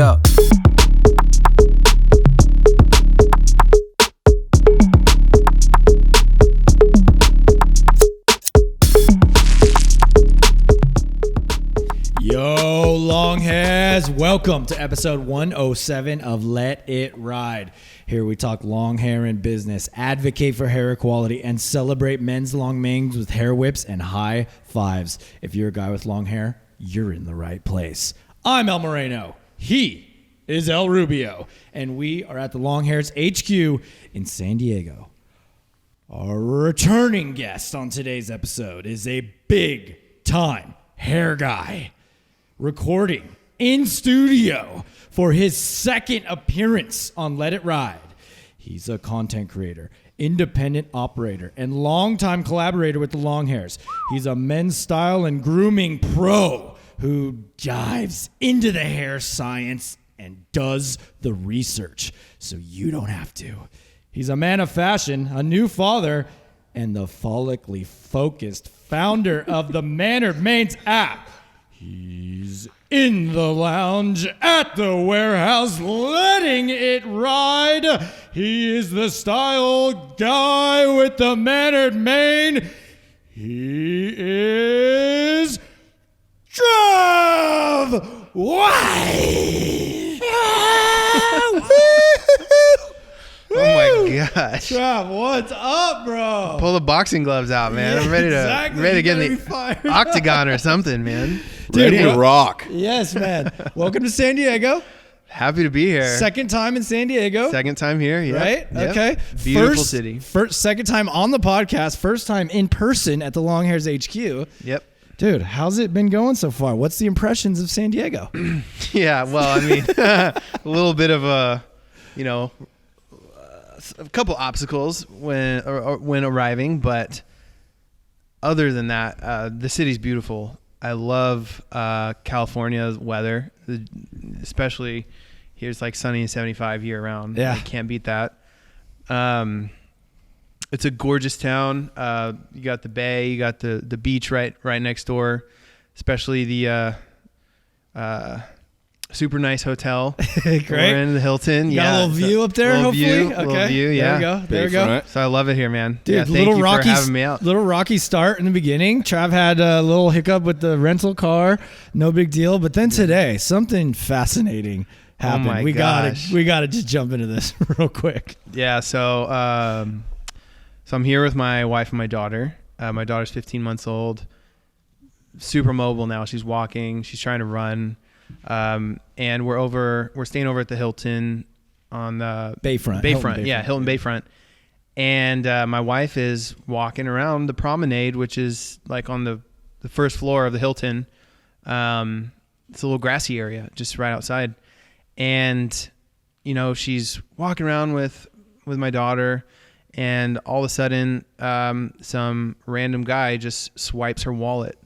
up. Yo, long hairs, welcome to episode 107 of Let It Ride. Here we talk long hair and business, advocate for hair equality, and celebrate men's long manes with hair whips and high fives. If you're a guy with long hair, you're in the right place. I'm El Moreno. He is El Rubio. And we are at the Longhairs HQ in San Diego. Our returning guest on today's episode is a big-time hair guy, recording in studio for his second appearance on Let It Ride. He's a content creator, independent operator, and longtime collaborator with the Longhairs. He's a men's style and grooming pro who dives into the hair science and does the research so you don't have to. He's a man of fashion, a new father, and the follically focused founder of the Mannered Manes app. He's in the lounge at the warehouse, letting it ride. He is the style guy with the mannered mane. He is Trav. Why? Oh my gosh. Trav, what's up, bro? Pull the boxing gloves out, man. Yeah, I'm ready to exactly. ready to get in the octagon or something, man. Dude, Ready to rock. Yes, man. Welcome to San Diego. Happy to be here. Second time in San Diego. Second time here, yeah. Right? Yep. Okay. Beautiful city. Second time on the podcast. First time in person at the Longhairs HQ. Yep. Dude, how's it been going so far? What's the impressions of San Diego? Yeah, well, I mean, a little bit of a, a couple obstacles when arriving, but other than that, the city's beautiful. I love California's weather, especially here's like sunny and 75 year round. Yeah. I can't beat that. It's a gorgeous town. You got the bay, you got the beach right next door, especially the super nice hotel. Great. We're in the Hilton. You got a little view up there, little hopefully? View, Okay. Little view, yeah. There we go. Bayfront. So I love it here, man. Dude, yeah, thank little you rocky, for having me out. little rocky start in the beginning. Trav had a little hiccup with the rental car. No big deal. But then today, something fascinating happened. my we gosh. gotta just jump into this real quick. Yeah, so I'm here with my wife and my daughter. My daughter's 15 months old, super mobile now. She's walking. She's trying to run. And we're staying over at the Hilton on the Bayfront. Hilton Bayfront. And my wife is walking around the promenade, which is like on the first floor of the Hilton. It's a little grassy area just right outside. And, she's walking around with my daughter, and all of a sudden, some random guy just swipes her wallet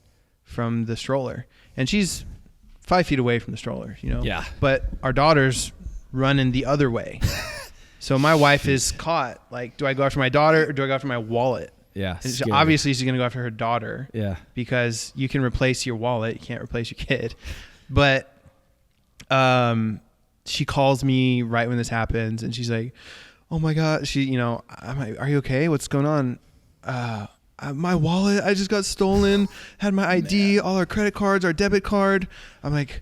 from the stroller. And she's 5 feet away from the stroller, Yeah. But our daughter's running the other way. So my wife is caught. Like, do I go after my daughter or do I go after my wallet? Yeah. And obviously, she's going to go after her daughter. Yeah. Because you can replace your wallet. You can't replace your kid. But she calls me right when this happens, and she's like, oh, my God. I'm like, are you okay? What's going on? My wallet, I just got stolen, had my ID, all our credit cards, our debit card. I'm like,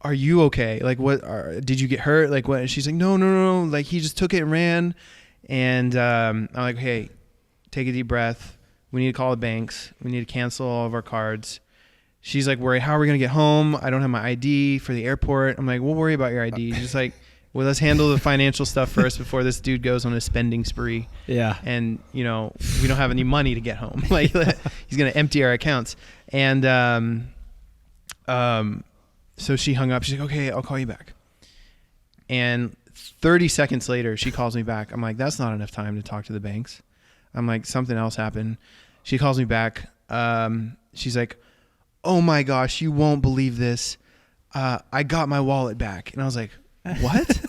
are you okay? Like, did you get hurt? Like, what? And she's like, no. Like, he just took it and ran. And I'm like, hey, take a deep breath. We need to call the banks. We need to cancel all of our cards. She's like, worried, how are we going to get home? I don't have my ID for the airport. I'm like, we'll worry about your ID. Just like, well, let's handle the financial stuff first before this dude goes on a spending spree. Yeah. And, we don't have any money to get home. Like, he's going to empty our accounts. And so she hung up. She's like, okay, I'll call you back. And 30 seconds later, she calls me back. I'm like, that's not enough time to talk to the banks. I'm like, something else happened. She calls me back. She's like, oh, my gosh, you won't believe this. I got my wallet back. And I was like, what?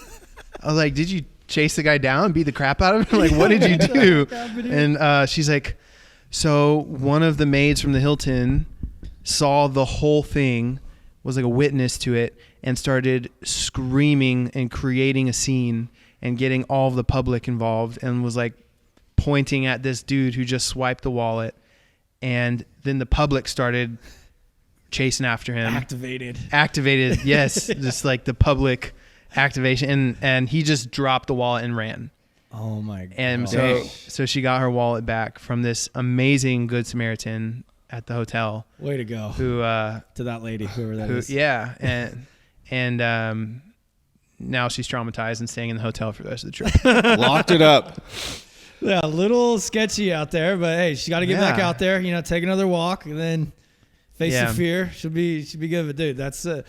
I was like, did you chase the guy down and beat the crap out of him? Like, what did you do? And she's like, so one of the maids from the Hilton saw the whole thing, was like a witness to it, and started screaming and creating a scene and getting all of the public involved, and was like pointing at this dude who just swiped the wallet. And then the public started chasing after him. Activated. Yes. Just like the public activation. And he just dropped the wallet and ran. Oh my God. And so she got her wallet back from this amazing Good Samaritan at the hotel. Way to go. Who, to that lady, whoever that is. Yeah. And now she's traumatized and staying in the hotel for the rest of the trip. Locked it up. Yeah, a little sketchy out there, but hey, she got to get back out there, take another walk and then face the fear. She'll be good. But dude, that's a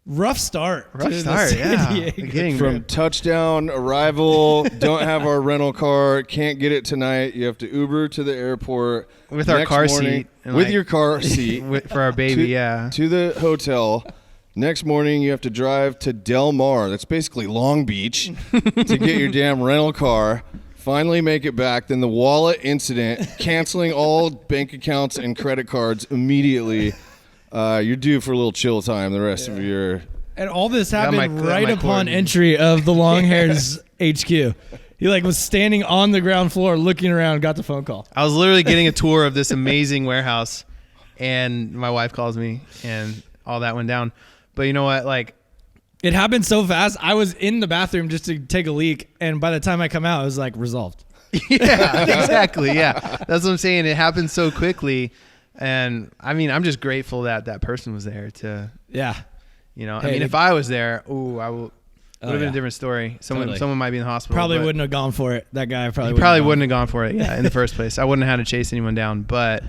rough start. Getting from touchdown, arrival, don't have our rental car, can't get it tonight. You have to Uber to the airport. With our car seat. With your car seat. For our baby, to the hotel. Next morning, you have to drive to Del Mar. That's basically Long Beach to get your damn rental car. Finally make it back. Then the wallet incident, canceling all bank accounts and credit cards immediately. You're due for a little chill time the rest of your... And all this happened right upon entry of the Longhairs HQ. He was standing on the ground floor looking around, got the phone call. I was literally getting a tour of this amazing warehouse, and my wife calls me, and all that went down. But you know what? It happened so fast. I was in the bathroom just to take a leak, and by the time I come out, it was resolved. Yeah, exactly. Yeah, that's what I'm saying. It happened so quickly, and I mean, I'm just grateful that person was there to. Yeah. If I was there, I would have been a different story. Someone might be in the hospital. Probably wouldn't have gone for it. That guy probably wouldn't have gone for it. Yeah, in the first place, I wouldn't have had to chase anyone down. But,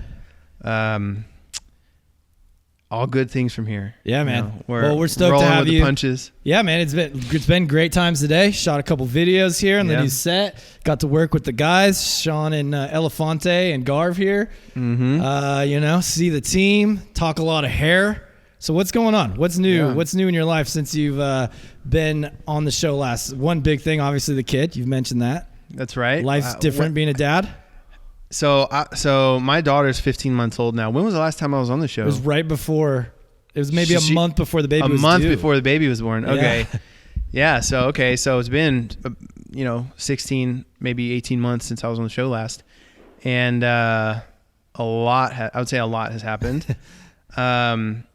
all good things from here. Yeah, man. We're stoked to have with you. The punches. Yeah, man. It's been great times today. Shot a couple videos here on the new set. Got to work with the guys, Sean and Elefante and Garv here. Mm-hmm. See the team. Talk a lot of hair. So what's going on? What's new? Yeah. What's new in your life since you've been on the show last? One big thing, obviously, the kid. You've mentioned that. That's right. Life's different being a dad. So my daughter's 15 months old now. When was the last time I was on the show? It was right before. It was maybe a month before the baby was due. A month before the baby was born. Okay. Yeah. So it's been 16, maybe 18 months since I was on the show last, and I would say a lot has happened. November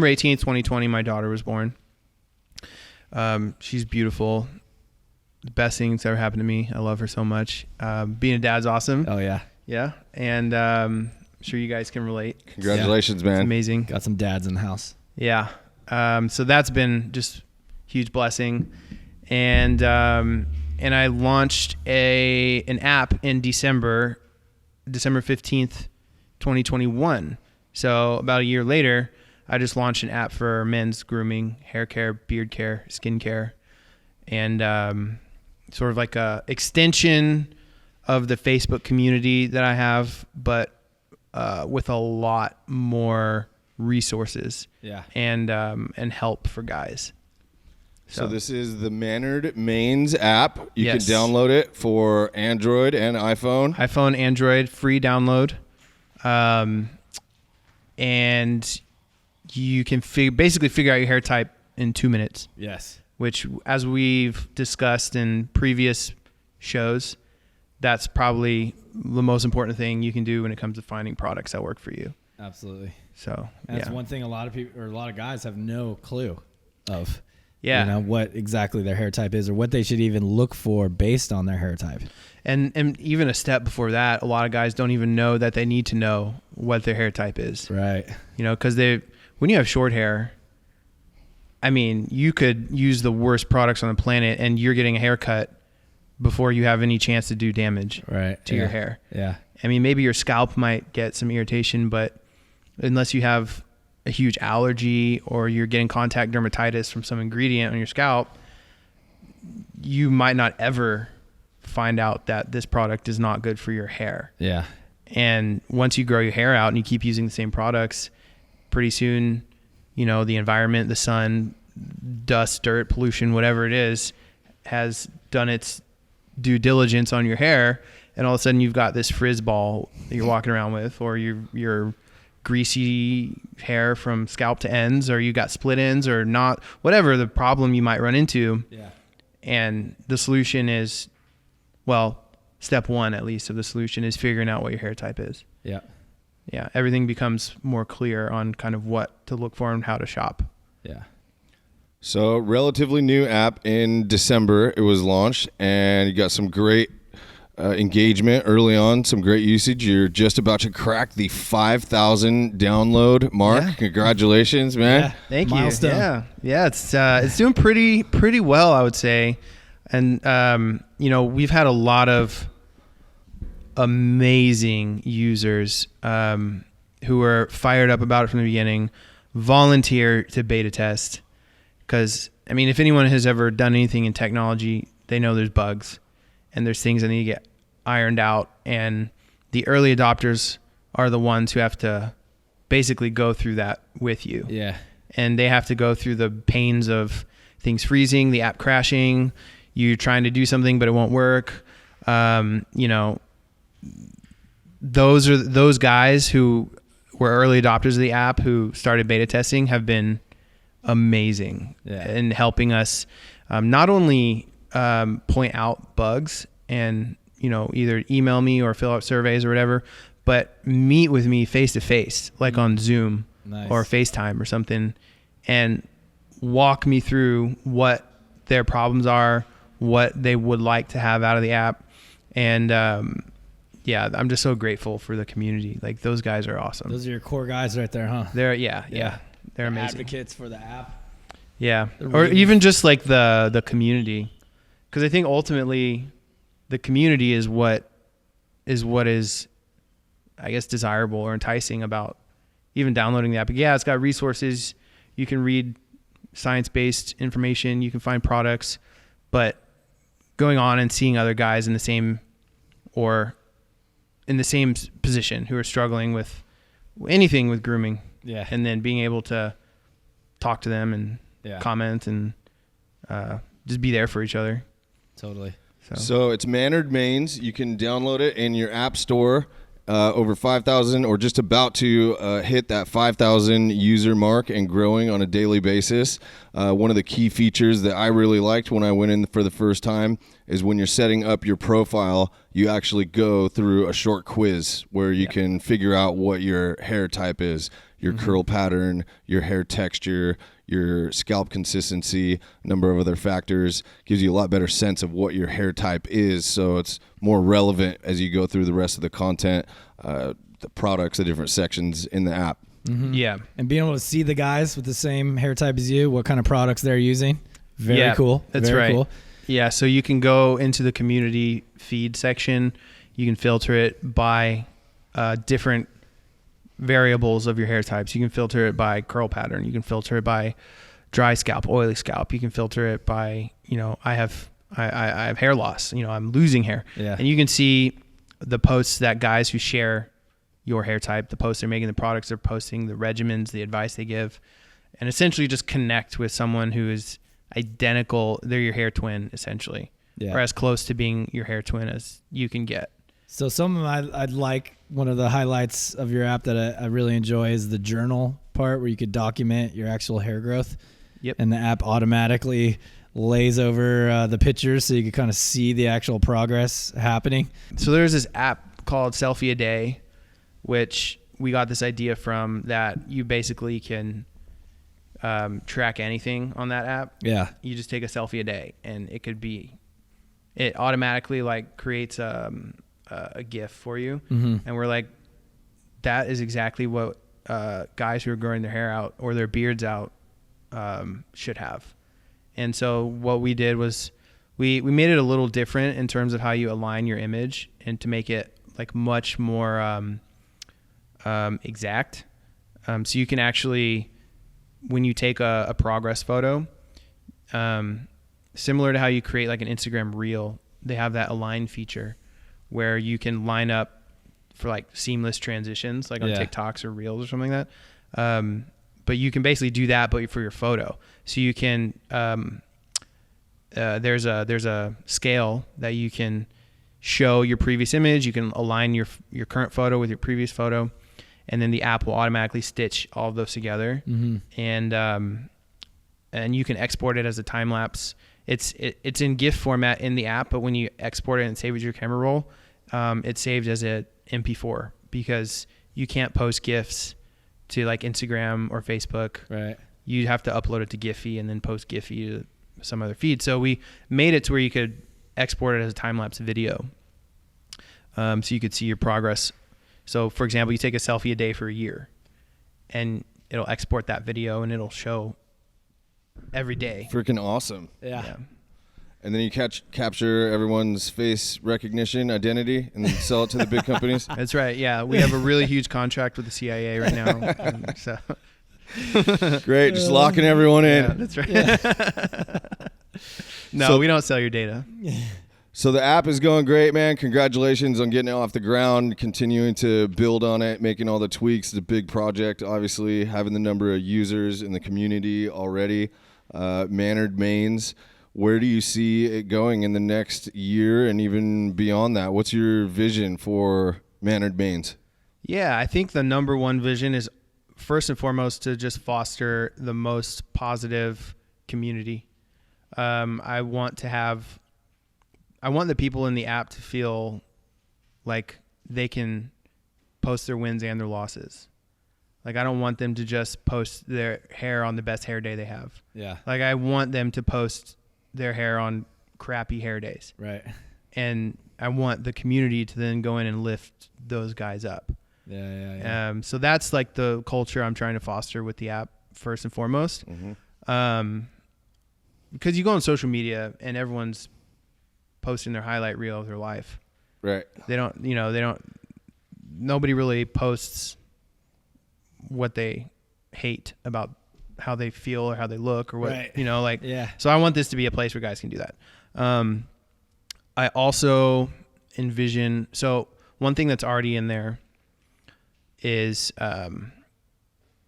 18th, 2020, my daughter was born. She's beautiful. The best thing that's ever happened to me. I love her so much. Being a dad's awesome. Oh yeah. Yeah. And I'm sure you guys can relate. Congratulations, man. It's amazing. Got some dads in the house. Yeah. So that's been just huge blessing. And I launched an app in December 15th, 2021. So about a year later, I just launched an app for men's grooming, hair care, beard care, skin care, and sort of like a extension of the Facebook community that I have, but with a lot more resources and help for guys. So this is the Mannered Mains app. You can download it for Android and iPhone. iPhone, Android, free download. And you can basically figure out your hair type in 2 minutes. Yes. Which, as we've discussed in previous shows, that's probably the most important thing you can do when it comes to finding products that work for you. Absolutely. So that's one thing a lot of people or a lot of guys have no clue of. Yeah. What exactly their hair type is or what they should even look for based on their hair type. And even a step before that, a lot of guys don't even know that they need to know what their hair type is. Right. Because when you have short hair, I mean, you could use the worst products on the planet and you're getting a haircut before you have any chance to do damage to your hair. Yeah. I mean, maybe your scalp might get some irritation, but unless you have a huge allergy or you're getting contact dermatitis from some ingredient on your scalp, you might not ever find out that this product is not good for your hair. Yeah. And once you grow your hair out and you keep using the same products, pretty soon, the environment, the sun, dust, dirt, pollution, whatever it is, has done its due diligence on your hair. And all of a sudden you've got this frizz ball that you're walking around with, or you're greasy hair from scalp to ends, or you got split ends, or not, whatever the problem you might run into. Yeah. And the solution is, well, step one at least of the solution is figuring out what your hair type is. Yeah. Yeah. Everything becomes more clear on kind of what to look for and how to shop. Yeah. So, relatively new app in December. It was launched, and you got some great engagement early on, some great usage. You're just about to crack the 5,000 download mark. Yeah. Congratulations, man. Yeah. Thank Milestone. you. Yeah. It's doing pretty well, I would say. And, we've had a lot of amazing users who are fired up about it from the beginning, volunteer to beta test. Because, if anyone has ever done anything in technology, they know there's bugs and there's things that need to get ironed out. And the early adopters are the ones who have to basically go through that with you. Yeah. And they have to go through the pains of things freezing, the app crashing, you trying to do something but it won't work. Those guys who were early adopters of the app who started beta testing have been amazing in helping us not only point out bugs and either email me or fill out surveys or whatever, but meet with me face to face, like on Zoom or FaceTime or something, and walk me through what their problems are, what they would like to have out of the app. And I'm just so grateful for the community. Like, those guys are awesome. Those are your core guys right there, huh? They're They're amazing. Advocates for the app. Yeah. They're Or really even just like the community. Because I think ultimately the community is what is, I guess, desirable or enticing about even downloading the app. Yeah, it's got resources. You can read science-based information. You can find products. But going on and seeing other guys in the same position who are struggling with anything with grooming. Yeah. And then being able to talk to them and comment and just be there for each other. Totally. So it's Mannered Mains. You can download it in your app store. Over 5,000, or just about to hit that 5,000 user mark and growing on a daily basis. One of the key features that I really liked when I went in for the first time is when you're setting up your profile, you actually go through a short quiz where you can figure out what your hair type is, your curl pattern, your hair texture, your scalp consistency, a number of other factors. Gives you a lot better sense of what your hair type is, so it's more relevant as you go through the rest of the content, the products, the different sections in the app. Mm-hmm. Yeah. And being able to see the guys with the same hair type as you, what kind of products they're using. Very cool. That's Very right. Cool. Yeah, so you can go into the community feed section. You can filter it by different variables of your hair types. You can filter it by curl pattern. You can filter it by dry scalp, oily scalp. You can filter it by, I have hair loss. I'm losing hair. Yeah. And you can see the posts that guys who share your hair type, the posts they're making, the products they're posting, the regimens, the advice they give, and essentially just connect with someone who is identical. They're your hair twin, essentially, or as close to being your hair twin as you can get. So I'd like, one of the highlights of your app that I really enjoy is the journal part where you could document your actual hair growth. Yep. And the app automatically lays over the pictures so you can kind of see the actual progress happening. So there's this app called Selfie a Day, which we got this idea from, that you basically can track anything on that app. Yeah. You just take a selfie a day, and it automatically creates a GIF for you. Mm-hmm. And we're like, that is exactly what guys who are growing their hair out or their beards out should have. And so what we did was we made it a little different in terms of how you align your image, and to make it much more exact. So you can actually, when you take a progress photo, similar to how you create an Instagram reel, they have that align feature where you can line up for seamless transitions, on TikToks or reels or something like that. But you can basically do that, but for your photo. So you can, there's a scale that you can show your previous image. You can align your current photo with your previous photo. and then the app will automatically stitch all of those together. And you can export it as a time lapse. It's in GIF format in the app, but when you export it and save it as your camera roll, it's saved as a MP4 because you can't post GIFs to like Instagram or Facebook. Right. You have to upload it to Giphy and then post Giphy to some other feed. So we made it to where you could export it as a time lapse video, so you could see your progress. So for example, you take a selfie a day for a year, and it'll export that video and it'll show every day. Freaking awesome. Yeah. And then you capture everyone's face recognition identity and then sell it to the big companies. That's right. Yeah, we have a really huge contract with the CIA right now. So great, just locking everyone in. Yeah, that's right. No, we don't sell your data. So the app is going great, man. Congratulations on getting it off the ground, continuing to build on it, making all the tweaks. It's a big project, obviously, having the number of users in the community already. Mannered Mains, where do you see it going in the next year and even beyond that? What's your vision for Mannered Mains? Yeah, I think the number one vision is first and foremost to just foster the most positive community. I want the people in the app to feel like they can post their wins and their losses. Like, I don't want them to just post their hair on the best hair day they have. Yeah. Like, I want them to post their hair on crappy hair days. Right. And I want the community to then go in and lift those guys up. Yeah. So that's like the culture I'm trying to foster with the app first and foremost. Because you go on social media and everyone's posting their highlight reel of their life. Right. Nobody really posts what they hate about how they feel or how they look or what, right. So I want this to be a place where guys can do that. I also envision, so one thing that's already in there is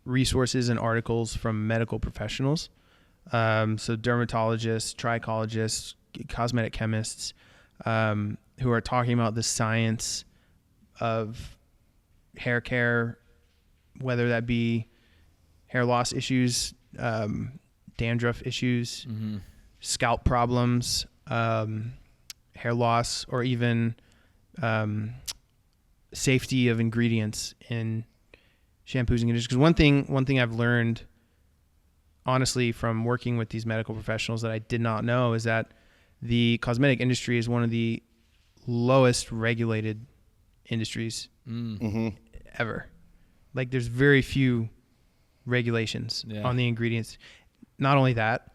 resources and articles from medical professionals. So dermatologists, trichologists, cosmetic chemists, who are talking about the science of hair care, whether that be hair loss issues, dandruff issues, scalp problems, hair loss, or even safety of ingredients in shampoos and conditioners. Because one thing I've learned, honestly, from working with these medical professionals that I did not know is that the cosmetic industry is one of the lowest regulated industries ever. Like, there's very few regulations on the ingredients. Not only that,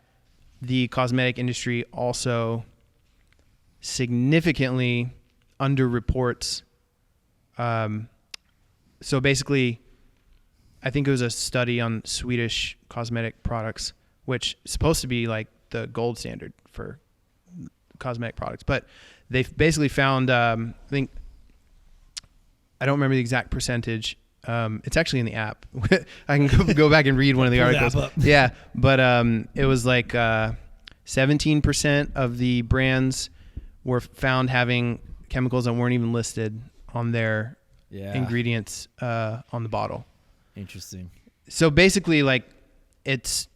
the cosmetic industry also significantly underreports. So basically, I think it was a study on Swedish cosmetic products, which is supposed to be like the gold standard for cosmetic products. But they've basically found, I don't remember the exact percentage. It's actually in the app. I can go back and read one of the articles. Yeah, but it was like 17% of the brands were found having chemicals that weren't even listed on their ingredients on the bottle. Interesting. So basically, like, it's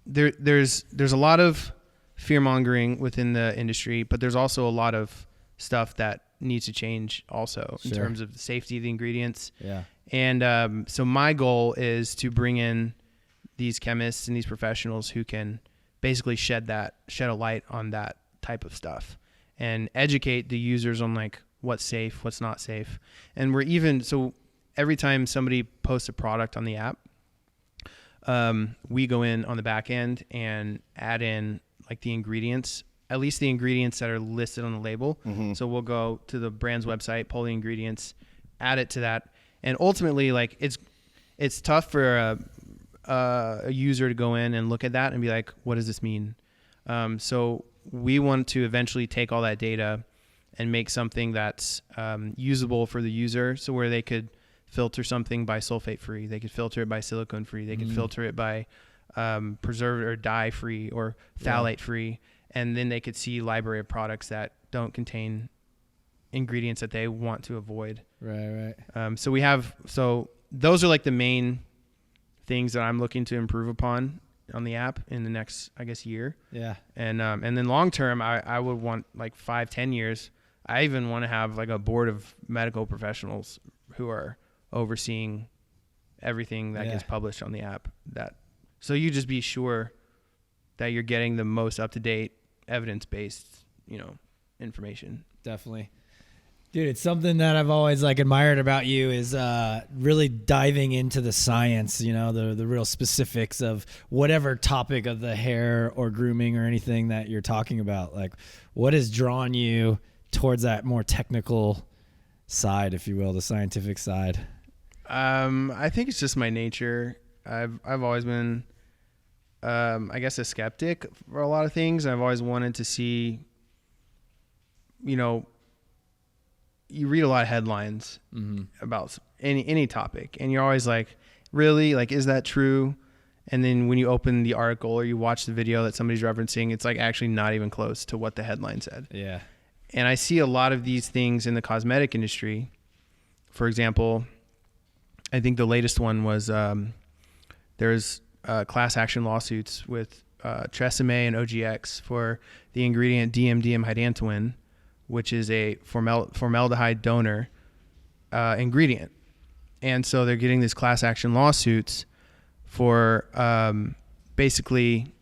there's a lot of fear mongering within the industry, but there's also a lot of stuff that needs to change also in terms of the safety of the ingredients. Yeah. And so my goal is to bring in these chemists and these professionals who can basically shed a light on that type of stuff and educate the users on like what's safe, what's not safe. And so every time somebody posts a product on the app, we go in on the back end and add in like the ingredients, at least the ingredients that are listed on the label. So we'll go to the brand's website, pull the ingredients, add it to that. And ultimately, like, it's tough for a user to go in and look at that and be like, what does this mean? So we want to eventually take all that data and make something that's usable for the user. So where they could filter something by sulfate free, they could filter it by silicone free, they could filter it by preservative or dye free or phthalate free. And then they could see library of products that don't contain ingredients that they want to avoid. Right. So those are like the main things that I'm looking to improve upon on the app in the next, I guess, year. Yeah. And then long term, I would want like 5-10 years. I even want to have like a board of medical professionals who are overseeing everything that gets published on the app. So you just be sure that you're getting the most up-to-date, evidence-based, information. Definitely. Dude, it's something that I've always like admired about you is really diving into the science, the real specifics of whatever topic of the hair or grooming or anything that you're talking about. Like, what has drawn you towards that more technical side, if you will, the scientific side? I think it's just my nature. I've always been, I guess, a skeptic for a lot of things. I've always wanted to see, you read a lot of headlines about any topic, and you're always like, really? Like, is that true? And then when you open the article or you watch the video that somebody's referencing, it's like actually not even close to what the headline said. Yeah. And I see a lot of these things in the cosmetic industry. For example, I think the latest one was there's class action lawsuits with Tresemme and OGX for the ingredient diamdiumhydantoin, which is a formaldehyde donor ingredient. And so they're getting these class action lawsuits for basically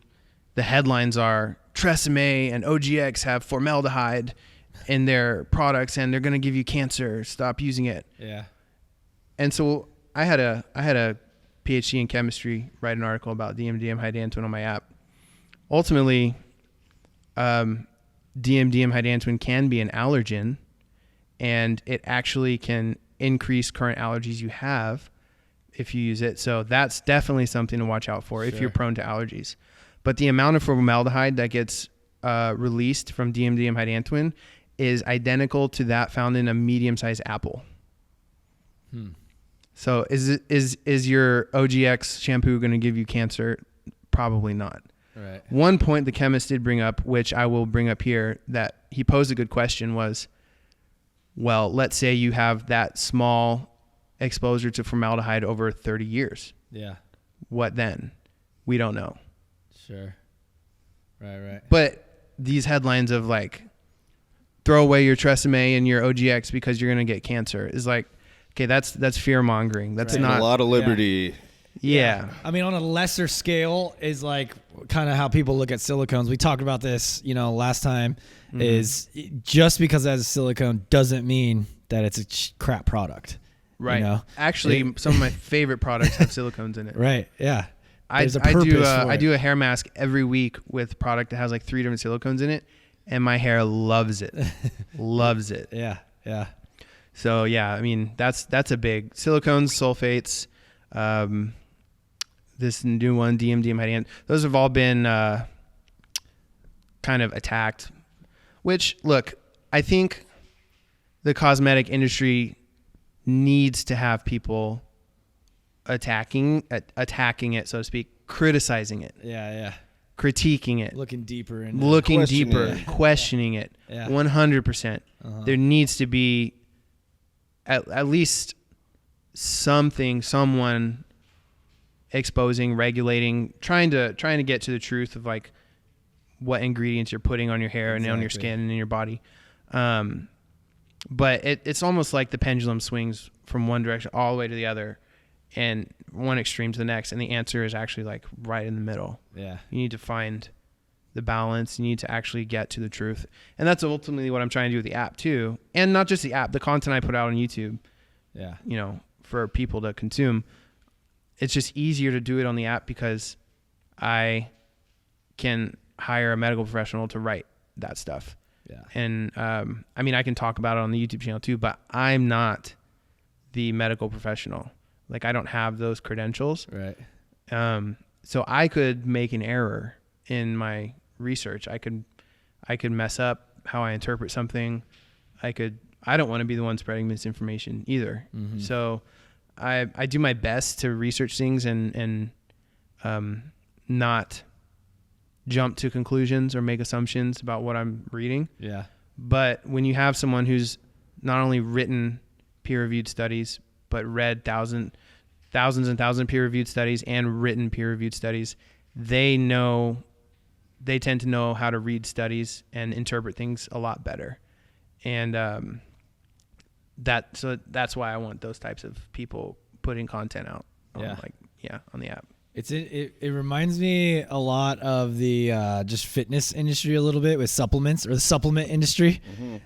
the headlines are Tresemme and OGX have formaldehyde in their products and they're going to give you cancer. Stop using it. Yeah. And so I had a PhD in chemistry write an article about diamdiumhydantoin on my app. Ultimately, diamdiumhydantoin can be an allergen, and it actually can increase current allergies you have if you use it. So that's definitely something to watch out for if you're prone to allergies. But the amount of formaldehyde that gets released from diamdiumhydantoin is identical to that found in a medium-sized apple. So is your OGX shampoo going to give you cancer? Probably not. Right. One point the chemist did bring up, which I will bring up here, that he posed a good question was, well, let's say you have that small exposure to formaldehyde over 30 years. Yeah. What then? We don't know. Sure. Right. But these headlines of like, throw away your Tresemme and your OGX because you're going to get cancer is like, okay, that's fear mongering. That's not a lot of liberty. Yeah. I mean, on a lesser scale is like kind of how people look at silicones. We talked about this, last time, is just because it has a silicone doesn't mean that it's a crap product. Right. Actually, some of my favorite products have silicones in it. Right. Yeah. I do a hair mask every week with product that has like 3 different silicones in it, and my hair loves it. Loves it. Yeah. Yeah. So yeah, I mean that's a big silicones, sulfates, this new one, diamdiumhydantoin. Those have all been kind of attacked. Which, look, I think the cosmetic industry needs to have people attacking it, so to speak, criticizing it. Yeah. Critiquing it. Looking deeper. Questioning it. Yeah. 100%. There needs to be at least someone exposing, regulating, trying to get to the truth of like what ingredients you're putting on your hair and on your skin and in your body. But it's almost like the pendulum swings from one direction all the way to the other and one extreme to the next. And the answer is actually like right in the middle. Yeah. You need to find the balance. You need to actually get to the truth. And that's ultimately what I'm trying to do with the app too. And not just the app, the content I put out on YouTube, for people to consume. It's just easier to do it on the app because I can hire a medical professional to write that stuff. Yeah. And, I mean, I can talk about it on the YouTube channel too, but I'm not the medical professional. Like I don't have those credentials. Right. So I could make an error in my research. I could mess up how I interpret something. I don't want to be the one spreading misinformation either. Mm-hmm. So I do my best to research things and not jump to conclusions or make assumptions about what I'm reading. Yeah. But when you have someone who's not only written peer-reviewed studies, but read thousands and thousands of peer-reviewed studies and written peer-reviewed studies. They tend to know how to read studies and interpret things a lot better. And that's why I want those types of people putting content out on the app. It reminds me a lot of the just fitness industry a little bit with supplements, or the supplement industry,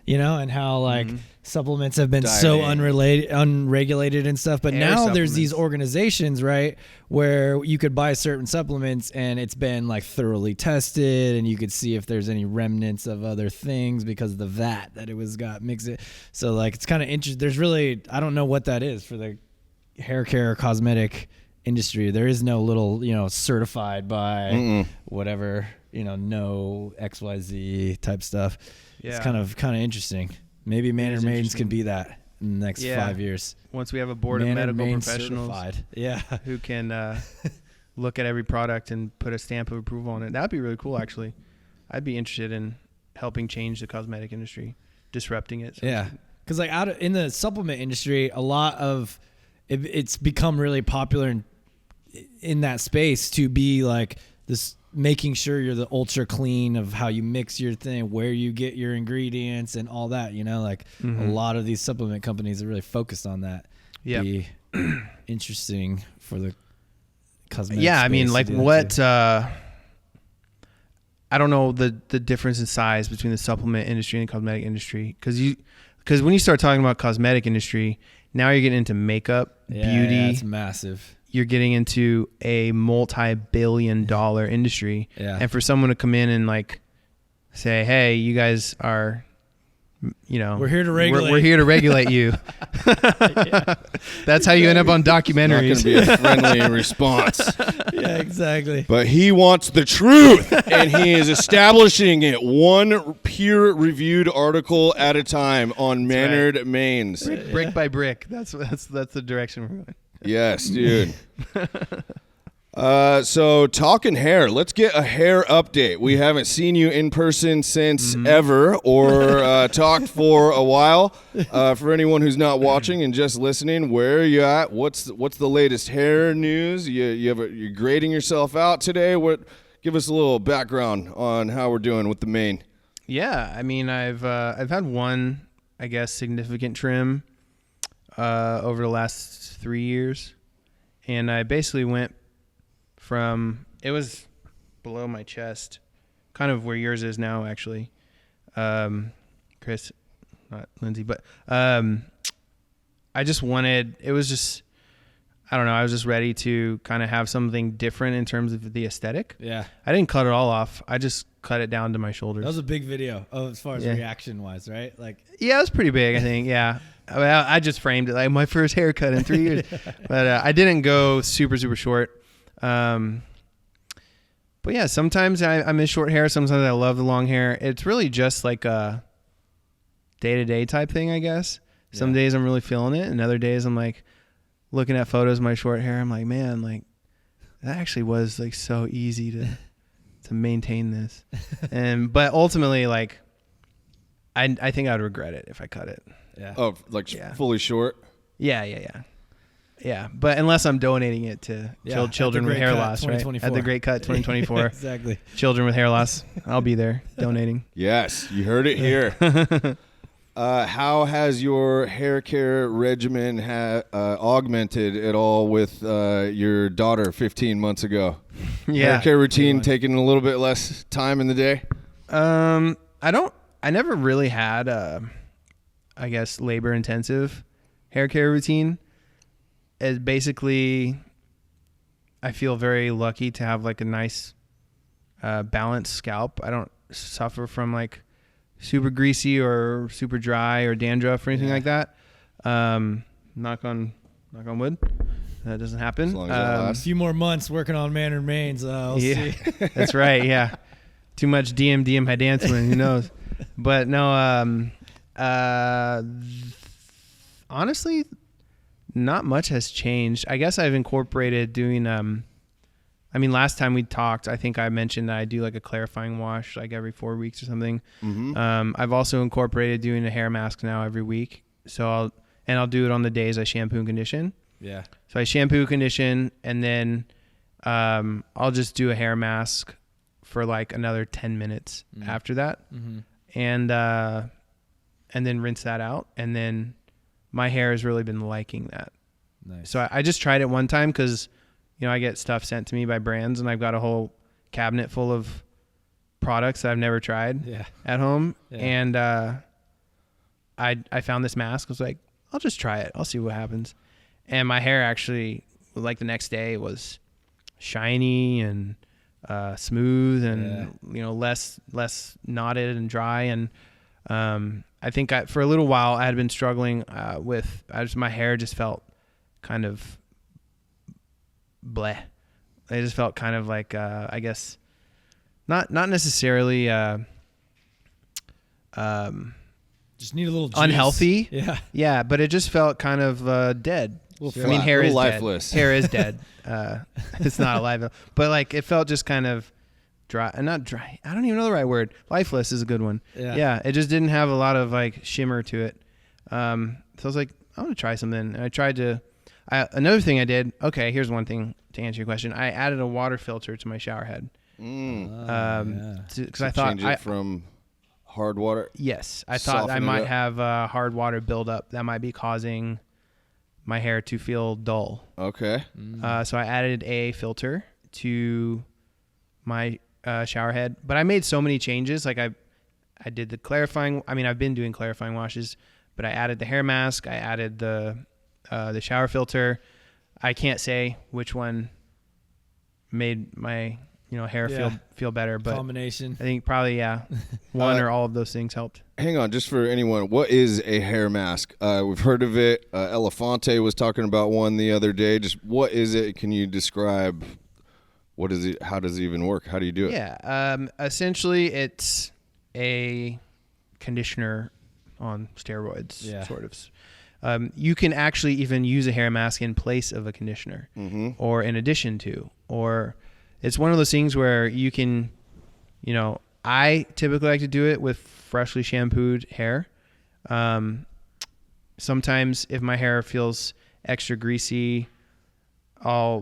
and how like supplements have been so unregulated and stuff. But now there's these organizations, right, where you could buy certain supplements and it's been like thoroughly tested, and you could see if there's any remnants of other things because of the vat that it was got mixed. So like it's kind of interesting. There's really, I don't know what that is for the hair care or cosmetic industry. There is no little, certified by whatever, no XYZ type stuff. Yeah. It's kind of interesting. Maybe Mannered Maidens can be that in the next 5 years. Once we have a board of medical professionals certified. who can look at every product and put a stamp of approval on it. That'd be really cool, actually. I'd be interested in helping change the cosmetic industry, disrupting it. Because like in the supplement industry, a lot of it's become really popular in that space to be like this, making sure you're the ultra clean of how you mix your thing, where you get your ingredients and all that, a lot of these supplement companies are really focused on that. Yeah. Be interesting for the cosmetic. Yeah. I mean, like what, I don't know the difference in size between the supplement industry and the cosmetic industry. Cause when you start talking about cosmetic industry, now you're getting into makeup, beauty. Yeah, it's massive. You're getting into a multi-billion-dollar industry. Yeah. And for someone to come in and like say, hey, you guys are, we're here to regulate. We're here to regulate you. That's how you end up on documentaries. Not going to be a friendly response. Yeah, exactly. But he wants the truth, and he is establishing it one peer-reviewed article at a time on Mannered Maidens. Brick by brick. That's the direction we're going. Yes, dude. So talking hair, let's get a hair update. We haven't seen you in person since ever, or talked for a while. For anyone who's not watching and just listening, where are you at? What's the latest hair news? You're grading yourself out today. Give us a little background on how we're doing with the mane. Yeah, I mean, I've had one, I guess, significant trim over the last 3 years, and I basically went from, it was below my chest, kind of where yours is now, actually. Chris, not Lindsay, but I just wanted, it was just, I don't know, I was just ready to kind of have something different in terms of the aesthetic. Yeah. I didn't cut it all off. I just cut it down to my shoulders. That was a big video as far as reaction wise, right? Like, yeah, it was pretty big, I think. Yeah. I just framed it like my first haircut in 3 years, but I didn't go super, super short. But yeah, sometimes I miss short hair. Sometimes I love the long hair. It's really just like a day-to-day type thing, I guess. Yeah. Some days I'm really feeling it, and other days I'm like looking at photos of my short hair. I'm like, man, like that actually was like so easy to maintain this. But ultimately, like I think I'd regret it if I cut it. Yeah. Oh, like fully short? Yeah, but unless I'm donating it to children with hair loss, right? At the Great Cut 2024. Exactly. Children with hair loss. I'll be there donating. Yes, you heard it here. How has your hair care regimen augmented at all with your daughter 15 months ago? Yeah. Hair care routine taking a little bit less time in the day? I never really had I guess labor intensive hair care routine. It's basically, I feel very lucky to have like a nice balanced scalp. I don't suffer from like super greasy or super dry or dandruff or anything like that. Knock on wood. That doesn't happen. As long as that lasts. A few more months working on Mannered Maidens. We'll see. That's right. Yeah. Too much DM high dancing. Who knows? But no, honestly, not much has changed. I guess I've incorporated doing, last time we talked, I think I mentioned that I do like a clarifying wash like every 4 weeks or something. Mm-hmm. I've also incorporated doing a hair mask now every week. So I'll do it on the days I shampoo and condition. Yeah. So I shampoo, condition, and then I'll just do a hair mask for like another 10 minutes after that. And then rinse that out. And then my hair has really been liking that. Nice. So I just tried it one time because, I get stuff sent to me by brands, and I've got a whole cabinet full of products that I've never tried at home. Yeah. And I found this mask. I was like, I'll just try it. I'll see what happens. And my hair actually, like the next day, was shiny and smooth and less knotted and dry. And I think for a little while I had been struggling with my hair just felt kind of bleh. It just felt kind of like I guess not necessarily just need a little juice. Unhealthy. Yeah, but it just felt kind of dead. Sure. I mean, hair is lifeless. Dead. Hair is dead. It's not alive, but like it felt just kind of dry. Not dry. I don't even know the right word. Lifeless is a good one. Yeah. It just didn't have a lot of like shimmer to it. So I was like, I want to try something. And I tried to. Another thing I did. Okay, here's one thing to answer your question. I added a water filter to my shower head. Because I thought change it from hard water. Yes, I thought I might have hard water buildup that might be causing my hair to feel dull. Okay. So I added a filter to my shower head, but I made so many changes. Like I did the clarifying. I mean, I've been doing clarifying washes, but I added the hair mask. I added the shower filter. I can't say which one made my hair feel better, but combination. I think probably one or all of those things helped. Hang on, just for anyone, what is a hair mask? We've heard of it. Elefante was talking about one the other day. Just what is it? Can you describe what is it? How does it even work? How do you do it? Yeah, essentially it's a conditioner on steroids, sort of. You can actually even use a hair mask in place of a conditioner, or in addition to, or it's one of those things where you can, I typically like to do it with freshly shampooed hair. Sometimes if my hair feels extra greasy, I'll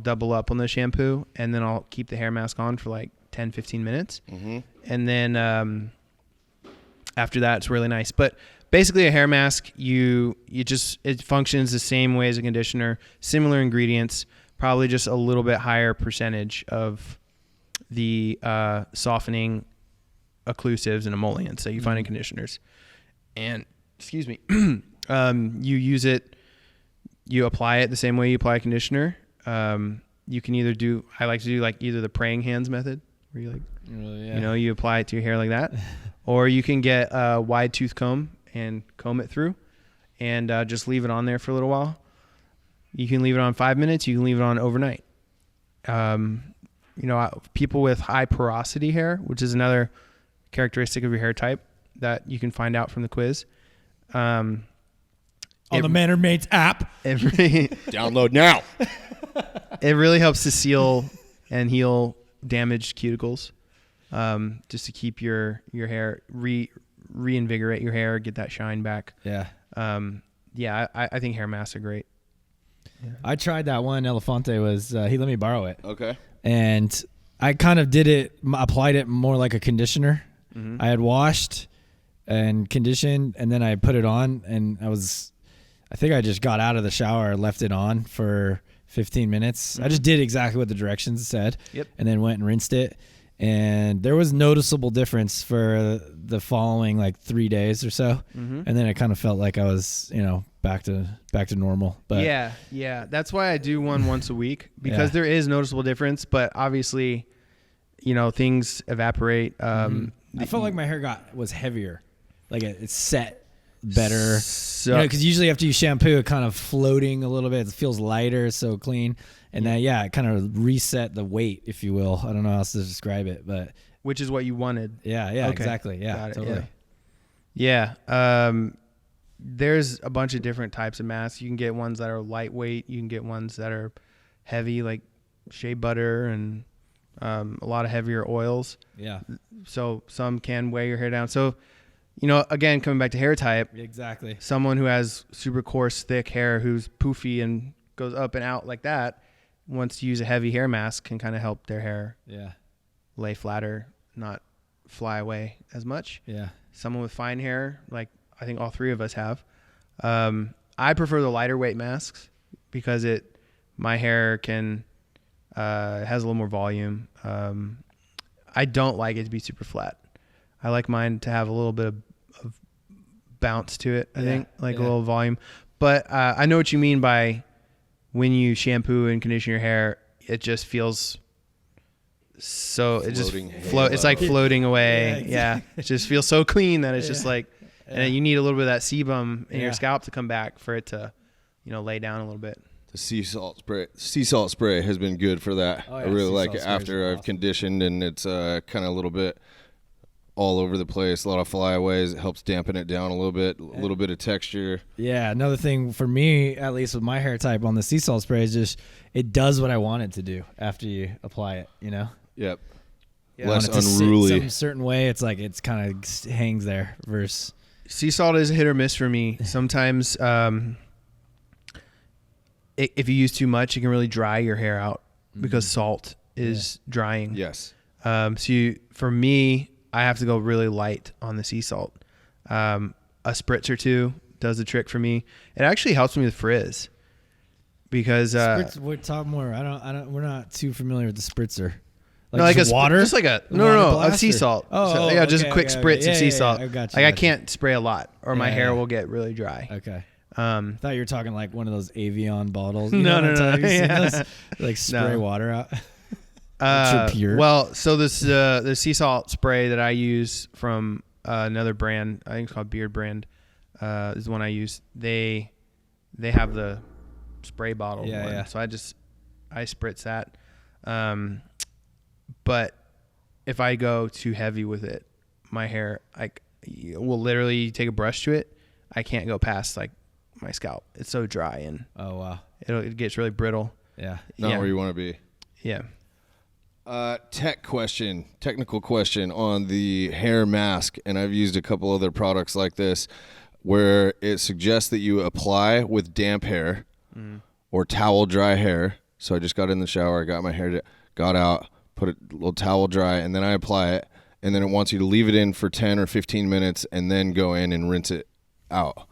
double up on the shampoo, and then I'll keep the hair mask on for like 10, 15 minutes. And then after that, it's really nice. But basically a hair mask, it functions the same way as a conditioner, similar ingredients, probably just a little bit higher percentage of the softening occlusives and emollients that you find in conditioners. And, excuse me, you use it, you apply it the same way you apply a conditioner. You can I like to do like either the praying hands method, where you you apply it to your hair like that, or you can get a wide tooth comb and comb it through and just leave it on there for a little while. You can leave it on 5 minutes. You can leave it on overnight. People with high porosity hair, which is another characteristic of your hair type that you can find out from the quiz. On the Mannered Mates app. Download now. It really helps to seal and heal damaged cuticles, just to keep your hair, reinvigorate your hair, get that shine back. Yeah. I think hair masks are great. Yeah. I tried that one. Elefante was, he let me borrow it. Okay. And I kind of applied it more like a conditioner. I had washed and conditioned, and then I put it on, and I think I just got out of the shower, left it on for 15 minutes. I just did exactly what the directions said. Yep. And then went and rinsed it. And there was noticeable difference for the following like 3 days or so. And then it kind of felt like I was, back to normal. But yeah. That's why I do one once a week, because there is noticeable difference, but obviously, things evaporate. I felt like my hair was heavier. Like it set better. So, because usually after you shampoo, it kind of floating a little bit. It feels lighter, so clean. And then, it kind of reset the weight, if you will. I don't know how else to describe it, but which is what you wanted. Yeah, okay. Exactly. Yeah, totally. Yeah. There's a bunch of different types of masks. You can get ones that are lightweight. You can get ones that are heavy, like shea butter and a lot of heavier oils. Yeah. So some can weigh your hair down. So again, coming back to hair type, Exactly. someone who has super coarse, thick hair who's poofy and goes up and out like that wants to use a heavy hair mask can kind of help their hair lay flatter, not fly away as much. Yeah. Someone with fine hair, like I think all three of us have. I prefer the lighter weight masks because my hair has a little more volume. I don't like it to be super flat. I like mine to have a little bit of bounce to it, I think, like a little volume. But I know what you mean by when you shampoo and condition your hair, it just feels so it's like floating away. Yeah, it just feels so clean that it's just like, and you need a little bit of that sebum in your scalp to come back for it to, lay down a little bit. The sea salt spray has been good for that. Oh, yeah, I really sea like salt it sprays after are I've awesome. conditioned, and it's kind of a little bit all over the place. A lot of flyaways. It helps dampen it down a little bit. A little bit of texture. Yeah, another thing for me, at least with my hair type on the sea salt spray, is just it does what I want it to do after you apply it. Yep. Yeah. Less Want it to sit unruly. some certain way. It's like it's kind of hangs there. Versus Sea salt is a hit or miss for me. Sometimes if you use too much, it can really dry your hair out because salt is drying. Yes. For me, I have to go really light on the sea salt. A spritz or two does the trick for me. It actually helps me with frizz because spritz, we'll talk more. I don't. We're not too familiar with the spritzer. Like just water, just like a sea salt. Just a quick spritz of sea salt. I got you. Like I can't spray a lot, or my hair will get really dry. Okay. Thought you were talking like one of those Avion bottles. No. Have you seen Yeah. those? Like spray No. water out. Pure. Well, so this the sea salt spray that I use from another brand, I think it's called Beard Brand, is the one I use. They have the spray bottle one, so I spritz that. But if I go too heavy with it, my hair will literally take a brush to it. I can't go past like my scalp. It's so dry and Oh wow. it gets really brittle. Yeah. Not where you want to be. Yeah. Technical question on the hair mask, and I've used a couple other products like this where it suggests that you apply with damp hair or towel dry hair. So I just got in the shower, got my hair, got out, put a little towel dry, and then I apply it, and then it wants you to leave it in for 10 or 15 minutes and then go in and rinse it out.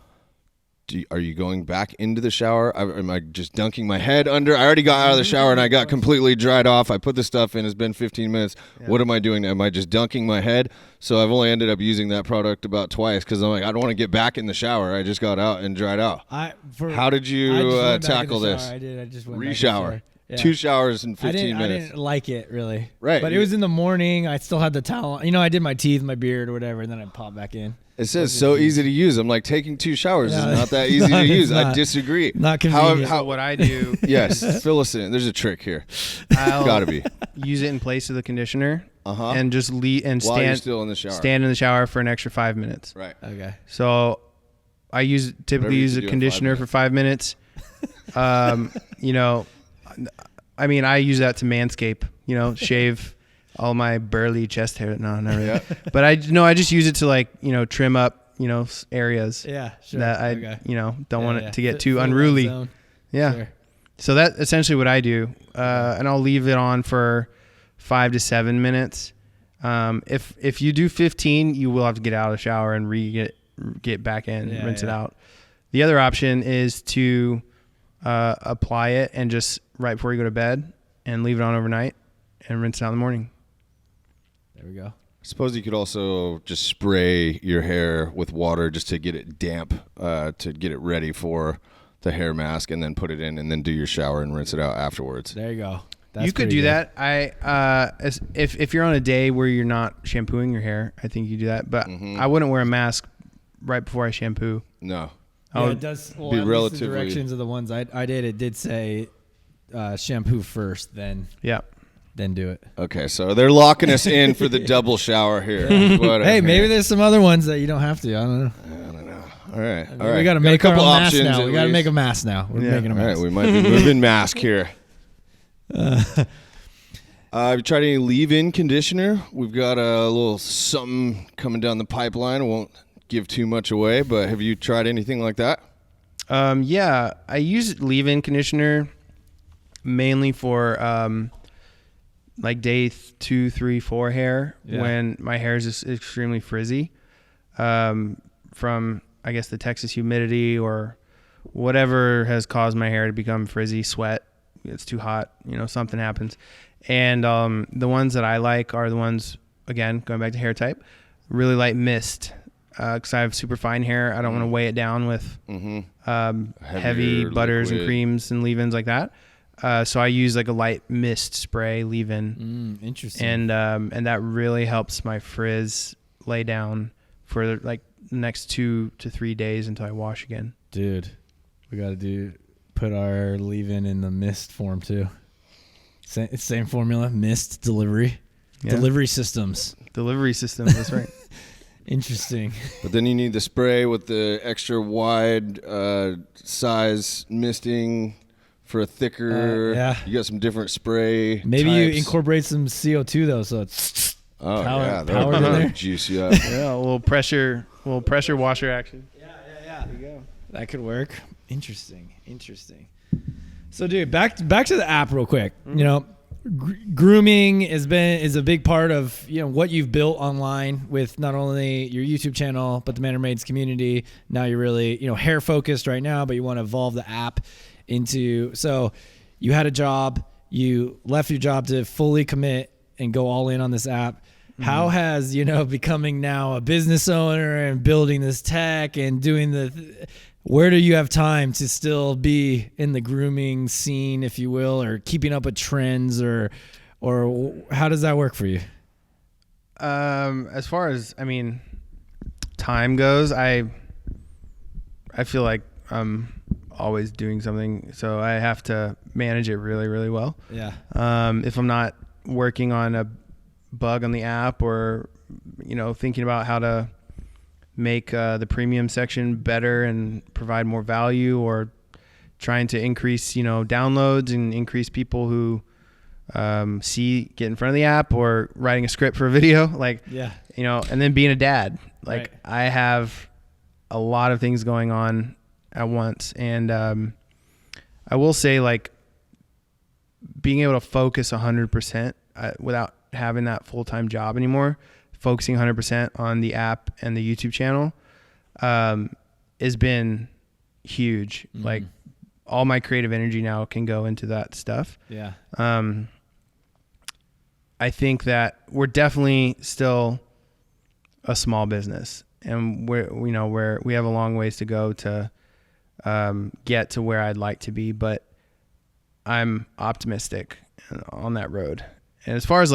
Are you going back into the shower? Am I just dunking my head under? I already got out of the shower and I got completely dried off. I put the stuff in. It's been 15 minutes. Yeah. What am I doing? Am I just dunking my head? So I've only ended up using that product about twice because I'm like, I don't want to get back in the shower. I just got out and dried out. How did you tackle this? I just went Re-shower. Yeah. 2 showers in 15 minutes. I didn't like it really. Right. But it was in the morning. I still had the towel. I did my teeth, my beard or whatever, and then I popped back in. It says so easy to use. I'm like, taking 2 showers is not that easy to use. I disagree. Not convenient. How what I do? Yes, fill us in. There's a trick here. Gotta be. Use it in place of the conditioner, and just while you're still in the shower. Stand in the shower for an extra 5 minutes. Right. Okay. So I typically use a conditioner for 5 minutes. I use that to manscape. Shave all my burly chest hair. No, not really. Yeah. But I just use it to trim up, areas. Yeah, sure. That I don't want it to get too unruly. Yeah. Sure. So that's essentially what I do. And I'll leave it on for 5 to 7 minutes. If you do 15, you will have to get out of the shower and get back in, rinse it out. The other option is to apply it and just right before you go to bed and leave it on overnight and rinse it out in the morning. There we go. I suppose you could also just spray your hair with water just to get it damp, to get it ready for the hair mask, and then put it in, and then do your shower and rinse it out afterwards. There you go. You could do that. If you're on a day where you're not shampooing your hair, I think you do that. But I wouldn't wear a mask right before I shampoo. No. It does. Well, be relatively. The directions of the ones I did, it did say shampoo first, then do it. Okay, so they're locking us in for the double shower here. Hey, maybe there's some other ones that you don't have to. I don't know. All right. We got to make our own mask now. We got to make a mask now. We're making a mask. All right, we might be moving mask here. Have you tried any leave-in conditioner? We've got a little something coming down the pipeline. I won't give too much away, but have you tried anything like that? Yeah, I use leave-in conditioner mainly for like day 2, 3, 4 hair when my hair is just extremely frizzy from, I guess, the Texas humidity or whatever has caused my hair to become frizzy, sweat. It's too hot, something happens. And the ones that I like are the ones, again, going back to hair type, really light mist. Because I have super fine hair. I don't want to weigh it down with heavy butters and creams and leave-ins like that. So I use like a light mist spray leave-in. Interesting. And that really helps my frizz lay down for like the next 2 to 3 days until I wash again. Dude, we got to put our leave-in in the mist form too. Same formula, mist delivery. Yeah. Delivery systems. That's right. Interesting. But then you need the spray with the extra wide size misting for a thicker. You got some different spray. Maybe types. you incorporate some CO2 though, so it's power in there. Juice you up. Yeah, a little pressure washer action. Yeah. There you go. That could work. Interesting. So, dude, back to the app real quick. Grooming is a big part of what you've built online with not only your YouTube channel but the Man Maids community. Now you're really hair focused right now, but you want to evolve the app into. So you had a job, you left your job to fully commit and go all in on this app. How has becoming now a business owner and building this tech and doing where do you have time to still be in the grooming scene, if you will, or keeping up with trends, or how does that work for you? As far as time goes, I feel like I'm always doing something, so I have to manage it really, really well. Yeah. If I'm not working on a bug on the app or thinking about how to make the premium section better and provide more value, or trying to increase downloads and increase people who get in front of the app, or writing a script for a video, and then being a dad, Right. I have a lot of things going on at once. And I will say, being able to focus 100% without having that full-time job anymore, focusing 100% on the app and the YouTube channel has been huge. All my creative energy now can go into that stuff. Yeah. I think that we're definitely still a small business, and we have a long ways to go to get to where I'd like to be, but I'm optimistic on that road. And as far as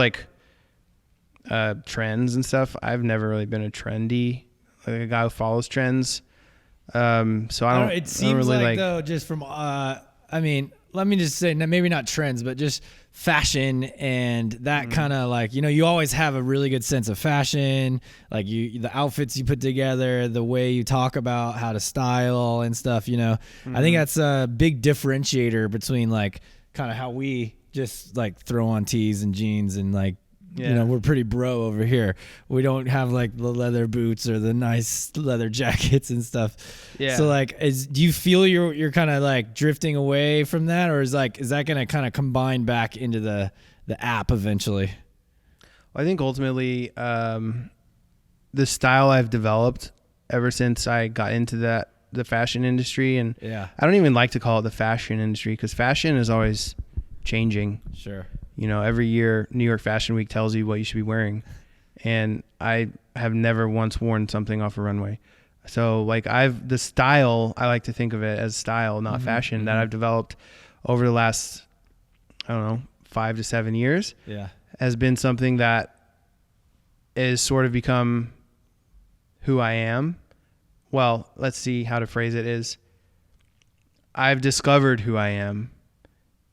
trends and stuff, I've never really been a a guy who follows trends. So I don't. It seems though, just from let me just say, maybe not trends, but just fashion and that kind of you always have a really good sense of fashion, the outfits you put together, the way you talk about how to style and stuff. I think that's a big differentiator between kind of how we just throw on tees and jeans and we're pretty bro over here. We don't have the leather boots or the nice leather jackets and stuff. Yeah. So do you feel you're kind of drifting away from that, or is that going to kind of combine back into the app eventually? Well, I think ultimately the style I've developed ever since I got into the fashion industry, and I don't even like to call it the fashion industry, because fashion is always changing. Sure. Every year New York Fashion Week tells you what you should be wearing, and I have never once worn something off a runway. So the style, I like to think of it as style, not fashion, that I've developed over the last, 5 to 7 years, has been something that is sort of become who I am. Well, let's see how to phrase it is, I've discovered who I am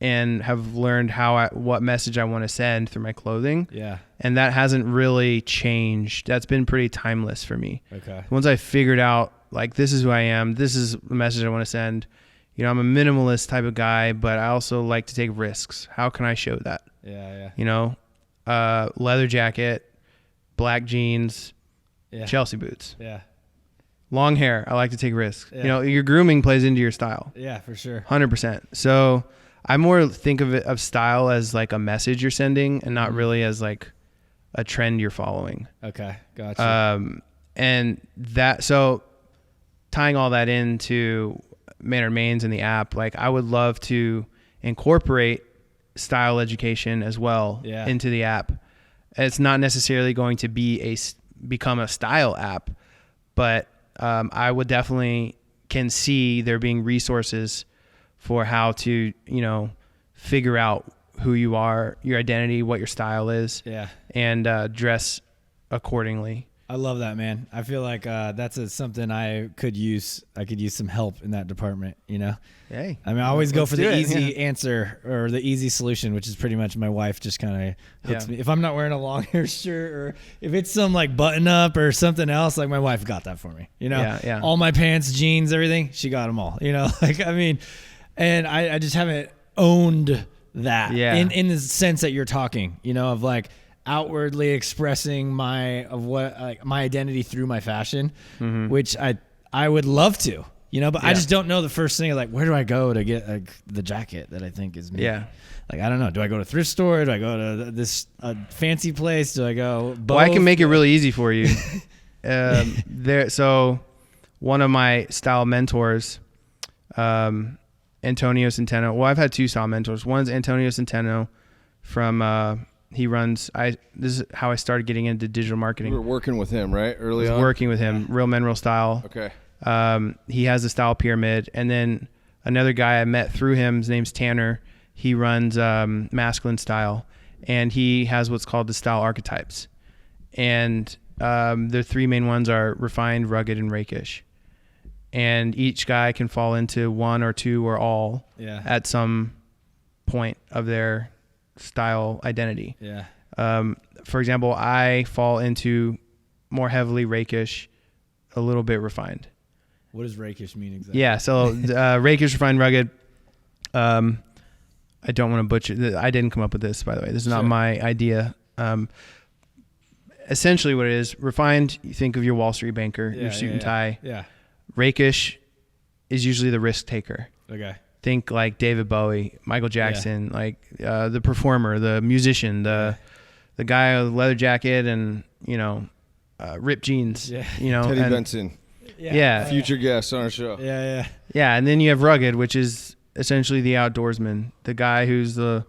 and have learned what message I want to send through my clothing. Yeah. And that hasn't really changed. That's been pretty timeless for me. Okay. Once I figured out, this is who I am, this is the message I want to send. I'm a minimalist type of guy, but I also like to take risks. How can I show that? Yeah. Leather jacket, black jeans, Chelsea boots. Yeah. long hair. I like to take risks. Yeah. You know, your grooming plays into your style. Yeah, for sure. 100%. So I more think of style as like a message you're sending and not really as like a trend you're following. Okay, gotcha. And so tying all that into Maynard Mains and the app, like I would love to incorporate style education as well into the app. It's not necessarily going to become a style app, but I would definitely can see there being resources for how to, you know, figure out who you are, your identity, what your style is, and dress accordingly. I love that, man. I feel like that's something I could use. I could use some help in that department, you know? Hey. I mean, I always go for the easy Yeah. answer or the easy solution, which is pretty much my wife just kind of hooks me. If I'm not wearing a long hair shirt or if it's some like button up or something else, like my wife got that for me, you know? Yeah. All my pants, jeans, everything, she got them all, you know? Like, I mean, and I just haven't owned that in the sense that you're talking, you know, of like, outwardly expressing my identity through my fashion, which I would love to, you know, but I just don't know the first thing. Like, where do I go to get the jacket that I think is me? Yeah. Like, I don't know. Do I go to a thrift store? Do I go to this fancy place? Do I go both? Well, I can make it really easy for you. So one of my style mentors, Antonio Centeno. Well, I've had two style mentors. One's Antonio Centeno from, he runs, this is how I started getting into digital marketing. You were working with him, right? Early on? Working with him, Real Men, Real Style. Okay. He has the style pyramid. And then another guy I met through him, his name's Tanner. He runs Masculine Style. And he has what's called the style archetypes. And the three main ones are refined, rugged, and rakish. And each guy can fall into one or two or all at some point of their style identity. For example, I fall into more heavily rakish, a little bit refined. What does rakish mean exactly? Yeah, so rakish, refined, rugged. I don't want to butcher. I didn't come up with this, by the way. This is not my idea. Essentially what it is, refined, you think of your Wall Street banker, your suit and tie. Yeah. Rakish is usually the risk taker. Okay. Think like David Bowie, Michael Jackson, like the performer, the musician, the guy with a leather jacket and, you know, ripped jeans, you know. Teddy Benson. Future guest on our show. Yeah, and then you have rugged, which is essentially the outdoorsman, the guy who's the,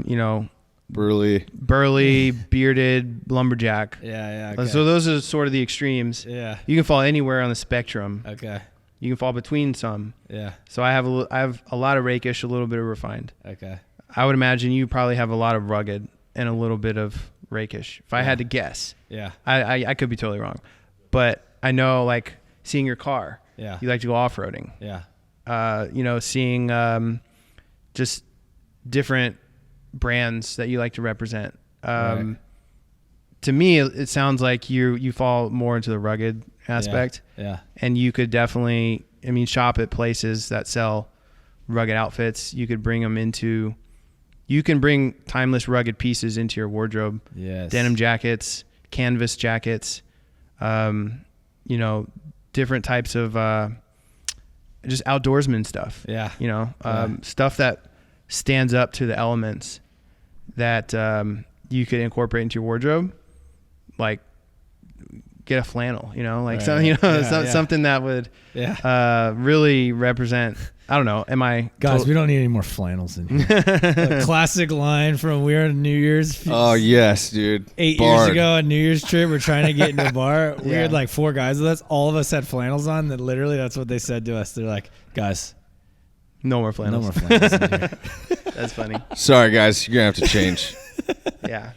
you know, burly, bearded lumberjack. Okay. So those are sort of the extremes. Yeah. You can fall anywhere on the spectrum. Okay. You can fall between some. Yeah. So I have a lot of rakish, a little bit of refined. Okay. I would imagine you probably have a lot of rugged and a little bit of rakish. If I had to guess. Yeah. I could be totally wrong. But I know, like, seeing your car. Yeah. You like to go off-roading. Yeah. You know, seeing just different brands that you like to represent. Right. To me, it sounds like you fall more into the rugged aspect. Yeah. And you could definitely, I mean, shop at places that sell rugged outfits. You could bring them into, you can bring timeless rugged pieces into your wardrobe. Yes. Denim jackets, canvas jackets, you know, different types of just outdoorsman stuff. Yeah. You know, stuff that stands up to the elements that you could incorporate into your wardrobe. Like, get a flannel, you know, like something that would really represent. I don't know. Am I guys? We don't need any more flannels in here. A classic line from we were at New Year's. Oh yes, dude. 8 years ago, a New Year's trip, we're trying to get into a bar. We had like 4 guys with us. All of us had flannels on. That literally, that's what they said to us. They're like, guys, no more flannels. No more flannels in here. That's funny. Sorry, guys. You're gonna have to change. Yeah.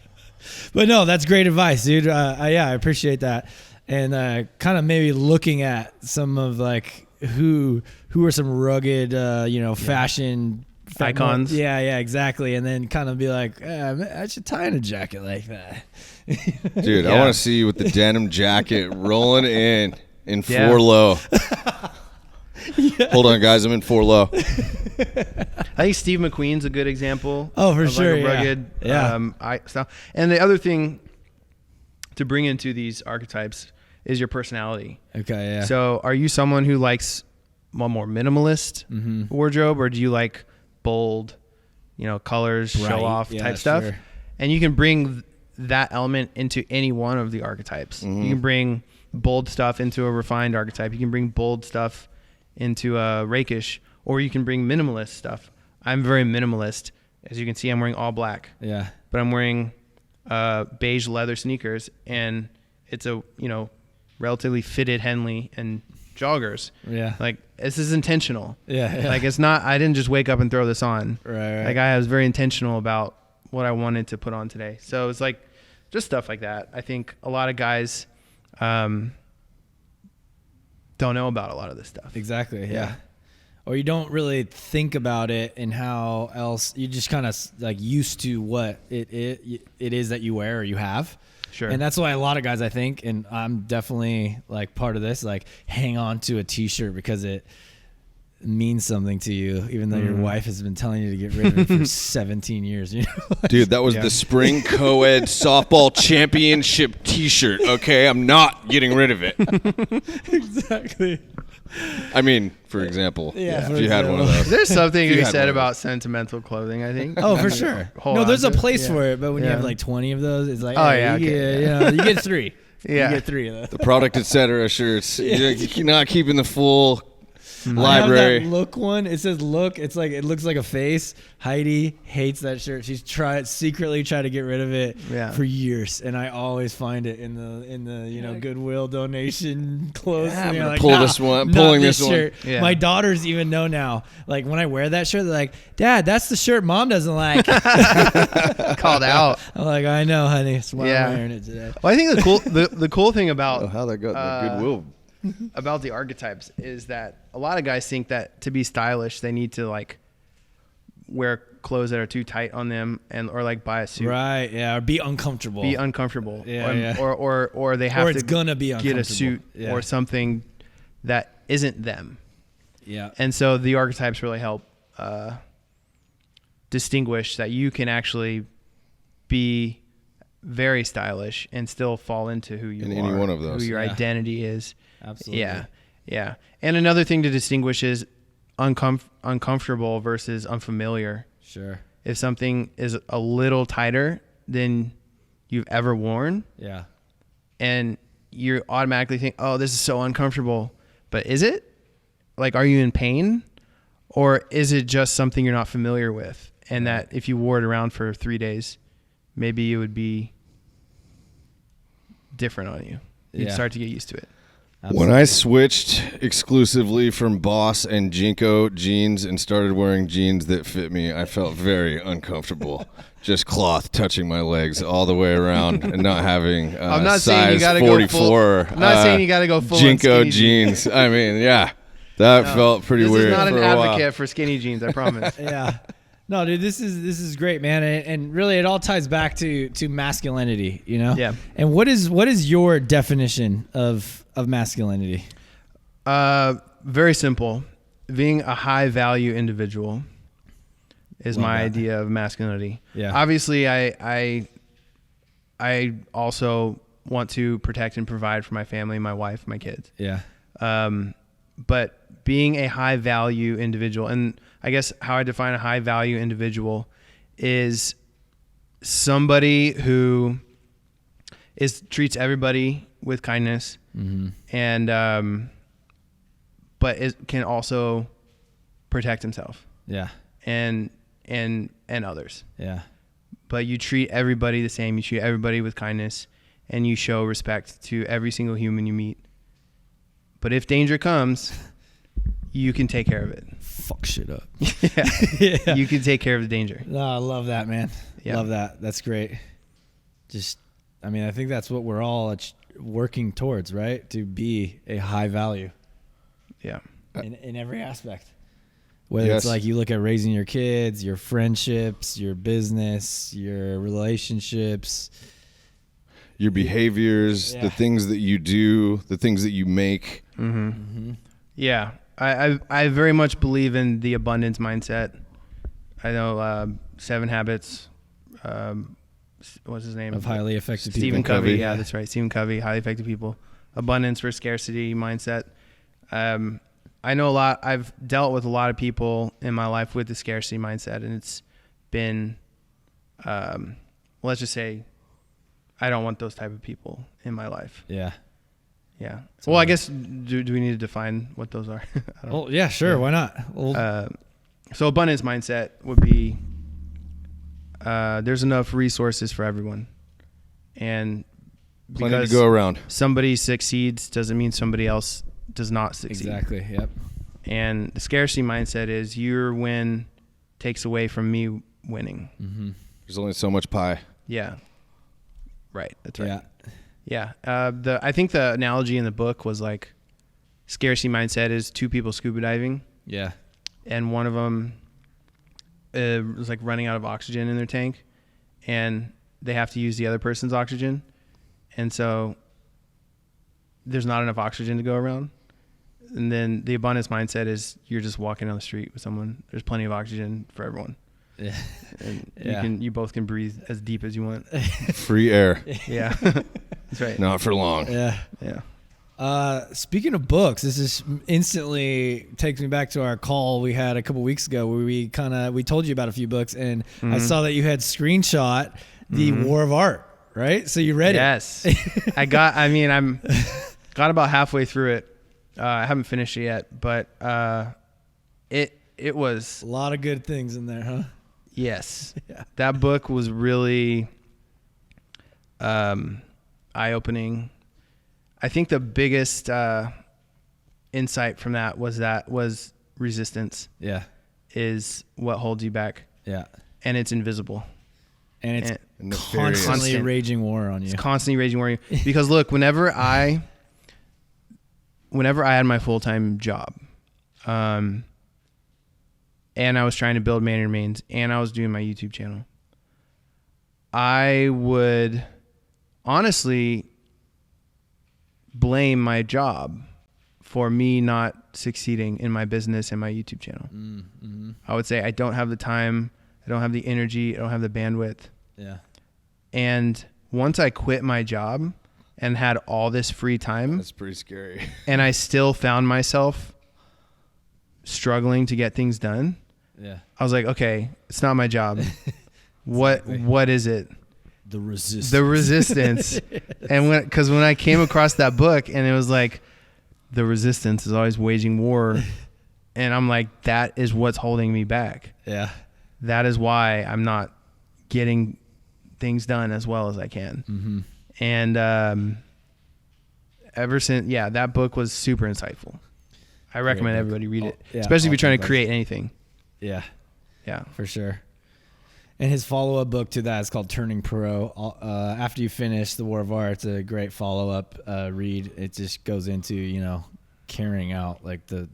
But no, that's great advice, dude. I appreciate that. And kind of maybe looking at some of like who are some rugged, you know, fashion icons. Yeah, exactly. And then kind of be like, I should tie in a jacket like that. Dude, I want to see you with the denim jacket rolling in 4 low. Hold on, guys. I'm in 4 low. I think Steve McQueen's a good example. Oh, for of sure. Like a rugged, style. And the other thing to bring into these archetypes is your personality. Okay, yeah. So are you someone who likes a more minimalist wardrobe, or do you like bold, colors, Bright, show off yeah, type stuff? sure. And you can bring that element into any one of the archetypes. You can bring bold stuff into a refined archetype. You can bring bold stuff into a rakish, or you can bring minimalist stuff. I'm very minimalist. As you can see, I'm wearing all black. Yeah. But I'm wearing beige leather sneakers, and it's a, relatively fitted Henley and joggers. Yeah. Like, this is intentional. Yeah. Like, it's not, I didn't just wake up and throw this on. Right. Like, I was very intentional about what I wanted to put on today. So it's like just stuff like that. I think a lot of guys don't know about a lot of this stuff. Exactly. Yeah. Or you don't really think about it and how else you just kind of like used to what it is that you wear or you have. Sure. And that's why a lot of guys, I think, and I'm definitely like part of this, like hang on to a t-shirt because it means something to you, even though your wife has been telling you to get rid of it for 17 years. Dude, that was the spring co-ed softball championship t-shirt. Okay, I'm not getting rid of it. Exactly. I mean, for example, Yeah, if you had one of those. There's something to You be had said one of about sentimental clothing, I think. Oh, for sure. Hold No, on there's a to it. place Yeah. for it, but when you Yeah. have like 20 of those, it's like, Oh, hey, yeah, you, okay. get, you get 3. Yeah. You get 3 of those. The product, etc. shirts. You're not keeping the full I library. have that look one. It says look. It's like it looks like a face. Heidi hates that shirt. She's secretly tried to get rid of it for years, and I always find it in the Goodwill donation clothes. Yeah, I'm and you're gonna like, pull nah, this one- not pulling this one. shirt. Yeah. My daughters even know now. Like when I wear that shirt, they're like, "Dad, that's the shirt Mom doesn't like." Called out. I'm like, "I know, honey. That's why Yeah. I'm wearing it today." Well, I think the cool thing about Oh, how that got the Goodwill. about the archetypes is that a lot of guys think that to be stylish they need to like wear clothes that are too tight on them or like buy a suit. Right? Yeah. Or be uncomfortable. Be uncomfortable. Yeah, Or they have Or it's to gonna be get a uncomfortable. suit Yeah. or something that isn't them. Yeah. And so the archetypes really help distinguish that you can actually be very stylish and still fall into who you In are, any one of those. who your Yeah. identity is. Absolutely. Yeah. And another thing to distinguish is uncomfortable versus unfamiliar. Sure. If something is a little tighter than you've ever worn, Yeah. and you automatically think, oh, this is so uncomfortable. But is it? Like, are you in pain? Or is it just something you're not familiar with? And that if you wore it around for 3 days, maybe it would be different on you. You'd Yeah. start to get used to it. When I switched exclusively from Boss and Jinko jeans and started wearing jeans that fit me, I felt very uncomfortable. Just cloth touching my legs all the way around and not having I'm not saying you size gotta go 44. full. I'm not saying you got to go full on Jinko skinny jeans. I mean, yeah, that felt pretty This weird is not for an a while. advocate for skinny jeans, I promise. Yeah. No, dude, this is great, man, and really, it all ties back to masculinity, you know. Yeah. And what is your definition of masculinity? Very simple. Being a high value individual is Love my that. idea of masculinity. Yeah. Obviously, I also want to protect and provide for my family, my wife, my kids. Yeah. But being a high value individual, and I guess how I define a high value individual is somebody who treats everybody with kindness, and but can also protect himself Yeah. and others. Yeah. But you treat everybody the same. You treat everybody with kindness, and you show respect to every single human you meet. But if danger comes, you can take care of it. Fuck shit up. Yeah. You can take care of the danger. No, I love that, man. Yeah. Love that. That's great. I mean, I think that's what we're all working towards, right? To be a high value Yeah. in every aspect. Whether Yes. it's like you look at raising your kids, your friendships, your business, your relationships. Your behaviors, Yeah. the things that you do, the things that you make. Yeah. I very much believe in the abundance mindset. I know 7 Habits. What's his name? Of highly effective Stephen people. Covey. Covey. Yeah, that's right. Stephen Covey, highly effective people. abundance versus scarcity mindset. I know a lot. I've dealt with a lot of people in my life with the scarcity mindset, and it's been, let's just say, I don't want those type of people in my life. Yeah. Yeah. Well, I guess do we need to define what those are? I don't Well, yeah, sure. Why not? Well, So abundance mindset would be there's enough resources for everyone, and Plenty because to go around. somebody succeeds doesn't mean somebody else does not succeed. exactly. Yep. And the scarcity mindset is your win takes away from me winning. Mm-hmm. There's only so much pie. Yeah. Right. That's right. Yeah. Yeah. I think the analogy in the book was like scarcity mindset is two people scuba diving, Yeah. and one of them was like running out of oxygen in their tank, and they have to use the other person's oxygen. And so there's not enough oxygen to go around. And then the abundance mindset is you're just walking down the street with someone. There's plenty of oxygen for everyone. Yeah. And you both can breathe as deep as you want. Free air. Yeah. That's right. Not for long. Yeah. Yeah. Speaking of books, this is instantly takes me back to our call we had a couple weeks ago where we told you about a few books, and I saw that you had screenshot the War of Art, right? So you read it. Yes. I'm got about halfway through it. I haven't finished it yet, but it was A lot of good things in there, huh? yes. Yeah. That book was really eye-opening. I think the biggest insight from that was resistance Yeah. is what holds you back, Yeah. and it's invisible. And it's And nefarious. constantly Constant. raging war on you. It's constantly raging war. Because look, whenever I had my full-time job, and I was trying to build Man Remains, and I was doing my YouTube channel, I would honestly blame my job for me not succeeding in my business and my YouTube channel. Mm-hmm. I would say I don't have the time, I don't have the energy, I don't have the bandwidth. Yeah. And once I quit my job and had all this free time, That's pretty scary. and I still found myself struggling to get things done, Yeah. I was like, okay, it's not my job. What is it? The resistance. The resistance. And because when I came across that book and it was like, the resistance is always waging war, and I'm like, that is what's holding me back. Yeah. That is why I'm not getting things done as well as I can. Mm-hmm. And ever since, that book was super insightful. I recommend book. everybody read it, Yeah, especially if you're trying to awesome create anything. Yeah. Yeah. For sure. And his follow-up book to that is called Turning Pro. After you finish The War of Art, it's a great follow-up read. It just goes into, carrying out like the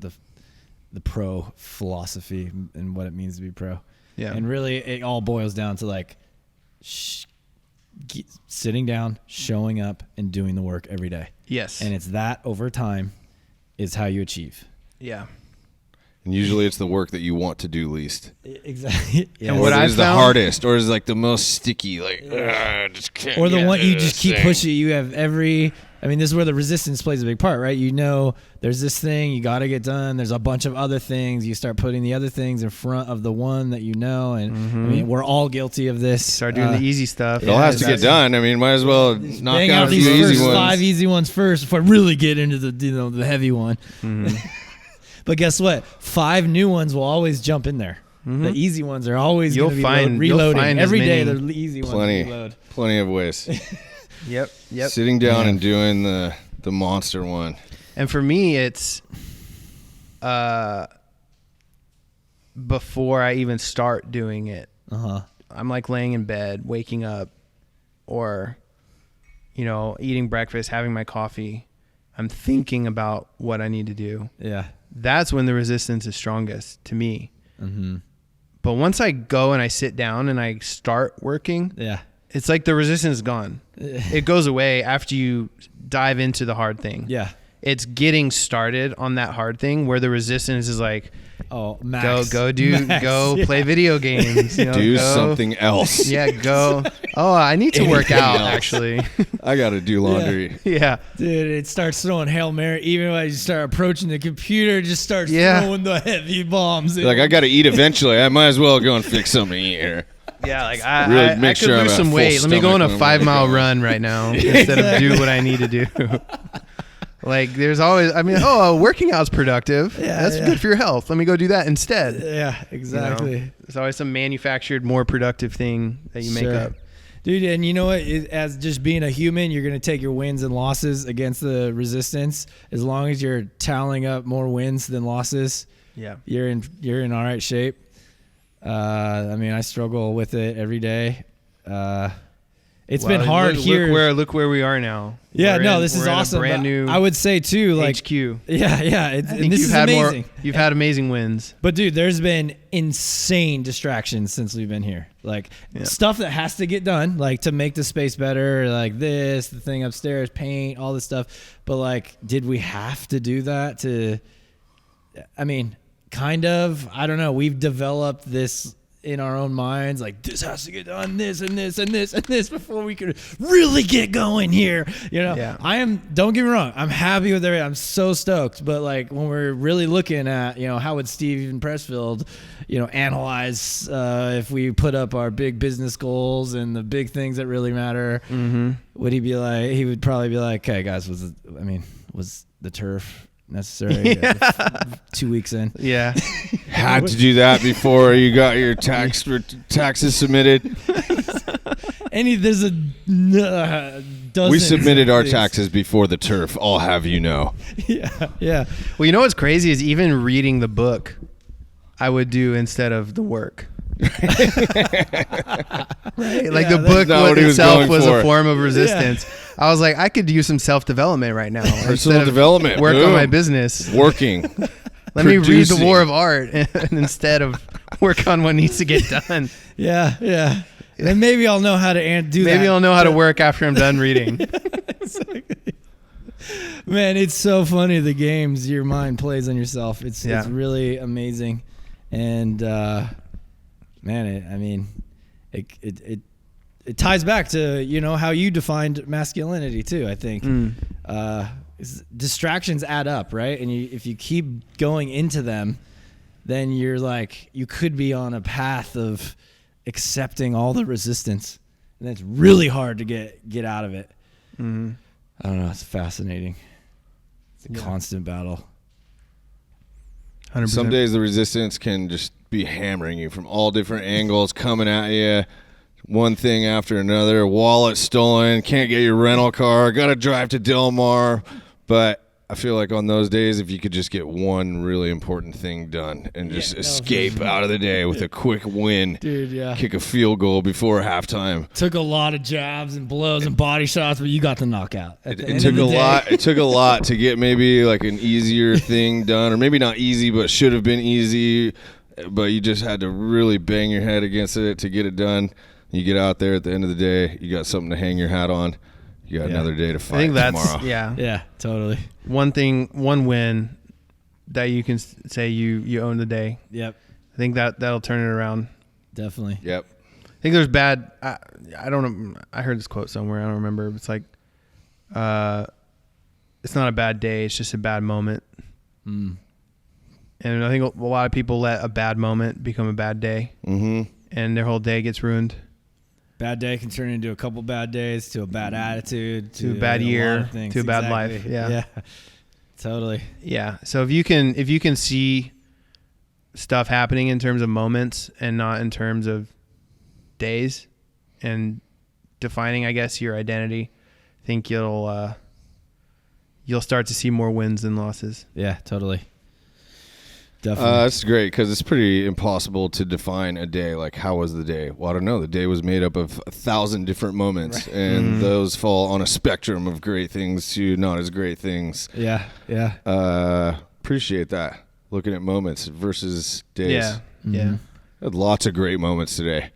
pro philosophy and what it means to be pro. Yeah. And really it all boils down to like sitting down, showing up, and doing the work every day. Yes. And it's that over time is how you achieve. Yeah. And usually it's the work that you want to do least. Exactly. Yeah. And Or what that I is the found- hardest, or is like the most sticky, like, I just can't Or the get one you to just this keep thing. pushing. You have this is where the resistance plays a big part, right? There's this thing you got to get done. There's a bunch of other things. You start putting the other things in front of the one that and we're all guilty of this. Start doing the easy stuff. It all has to get done. I mean, might as well knock Bang out out a these few first easy ones. 5 easy ones first before I really get into the heavy one. Mm-hmm. But guess what? 5 new ones will always jump in there. The easy ones are always You'll going to be find- reloading. you'll find Every as day many- the easy ones reload. Plenty of ways. Yep. Sitting down and doing the monster one. And for me, it's before I even start doing it. Uh-huh. I'm like laying in bed, waking up, or, eating breakfast, having my coffee. I'm thinking about what I need to do. Yeah. That's when the resistance is strongest to me. Mm-hmm. But once I go and I sit down and I start working, Yeah. it's like the resistance is gone. It goes away after you dive into the hard thing. Yeah. It's getting started on that hard thing where the resistance is like, Max. go play video games. You know, Do something else. Yeah, go. Oh, I need to work out, actually. I got to do laundry. Yeah. Dude, it starts throwing Hail Mary. Even when you start approaching the computer, it just starts throwing the heavy bombs. Like, I got to eat eventually. I might as well go and fix something to eat here. Yeah, like I Make could sure I'm lose at some full weight. Let me go on a stomach when I'm 5-mile run right now instead of do what I need to do. Like, there's always, working out's productive. Yeah, That's good for your health. Let me go do that instead. Yeah, exactly. You know? There's always some manufactured, more productive thing that you make up. Dude, and you know what? As just being a human, you're going to take your wins and losses against the resistance. As long as you're tallying up more wins than losses, you're in all right shape. I mean, I struggle with it every day. It's been hard here. Look where we are now. Yeah, this is awesome. Brand new. I would say too, like HQ. Yeah. I think this is amazing. You've had amazing wins. But dude, there's been insane distractions since we've been here. Like stuff that has to get done, like to make the space better, like the thing upstairs, paint, all this stuff. But like, did we have to do that I mean, kind of. I don't know. We've developed this in our own minds, like this has to get done, this and this and this and this before we could really get going here. You know, don't get me wrong, I'm happy with everything. I'm so stoked. But like when we're really looking at, how would Steven Pressfield, analyze if we put up our big business goals and the big things that really matter, would he be like, he would probably be like, okay guys, was the turf necessary 2 weeks in? Had to do that before you got your taxes submitted. There's a dozen. We submitted our taxes before the turf, I'll have you know. Yeah. Well, you know what's crazy is even reading the book I would do instead of the work. Right? Like the book itself was a form of resistance. I was like, I could use some self-development right now. Personal development. Work on my business. Working. Let me read The War of Art instead of work on what needs to get done. Yeah. And maybe I'll know how to do that. Maybe I'll know how to work after I'm done reading. Man, it's so funny the games your mind plays on yourself. It's really amazing. And man, it ties back to how you defined masculinity too. I think distractions add up, right? And if you keep going into them, then you're like, you could be on a path of accepting all the resistance, and it's really hard to get out of it. I don't know. It's fascinating. It's a constant battle. 100%. Some days the resistance can just be hammering you from all different angles, coming at you, one thing after another. Wallet stolen, can't get your rental car, got to drive to Del Mar. But I feel like on those days, if you could just get one really important thing done and just escape out of the day with a quick win, dude, kick a field goal before halftime. Took a lot of jabs and blows and body shots, but you got the knockout. It took a lot. It took a lot to get maybe like an easier thing done, or maybe not easy, but should have been easy. But you just had to really bang your head against it to get it done. You get out there at the end of the day, you got something to hang your hat on. You got another day to fight. I think that's tomorrow. Yeah, totally. One win that you can say you own the day. Yep. I think that'll turn it around. Definitely. Yep. I think there's bad. I don't know. I heard this quote somewhere. I don't remember. It's like, it's not a bad day. It's just a bad moment. And I think a lot of people let a bad moment become a bad day, and their whole day gets ruined. Bad day can turn into a couple bad days, to a bad attitude, to a bad year, to a bad life. Yeah, totally. Yeah. So if you can see stuff happening in terms of moments and not in terms of days, and defining, I guess, your identity, I think you'll start to see more wins than losses. Yeah, totally. Definitely. That's great, because it's pretty impossible to define a day. Like, how was the day? Well, I don't know. The day was made up of 1,000 different moments, and those fall on a spectrum of great things to not as great things. Yeah. Appreciate that. Looking at moments versus days. Yeah. I had lots of great moments today.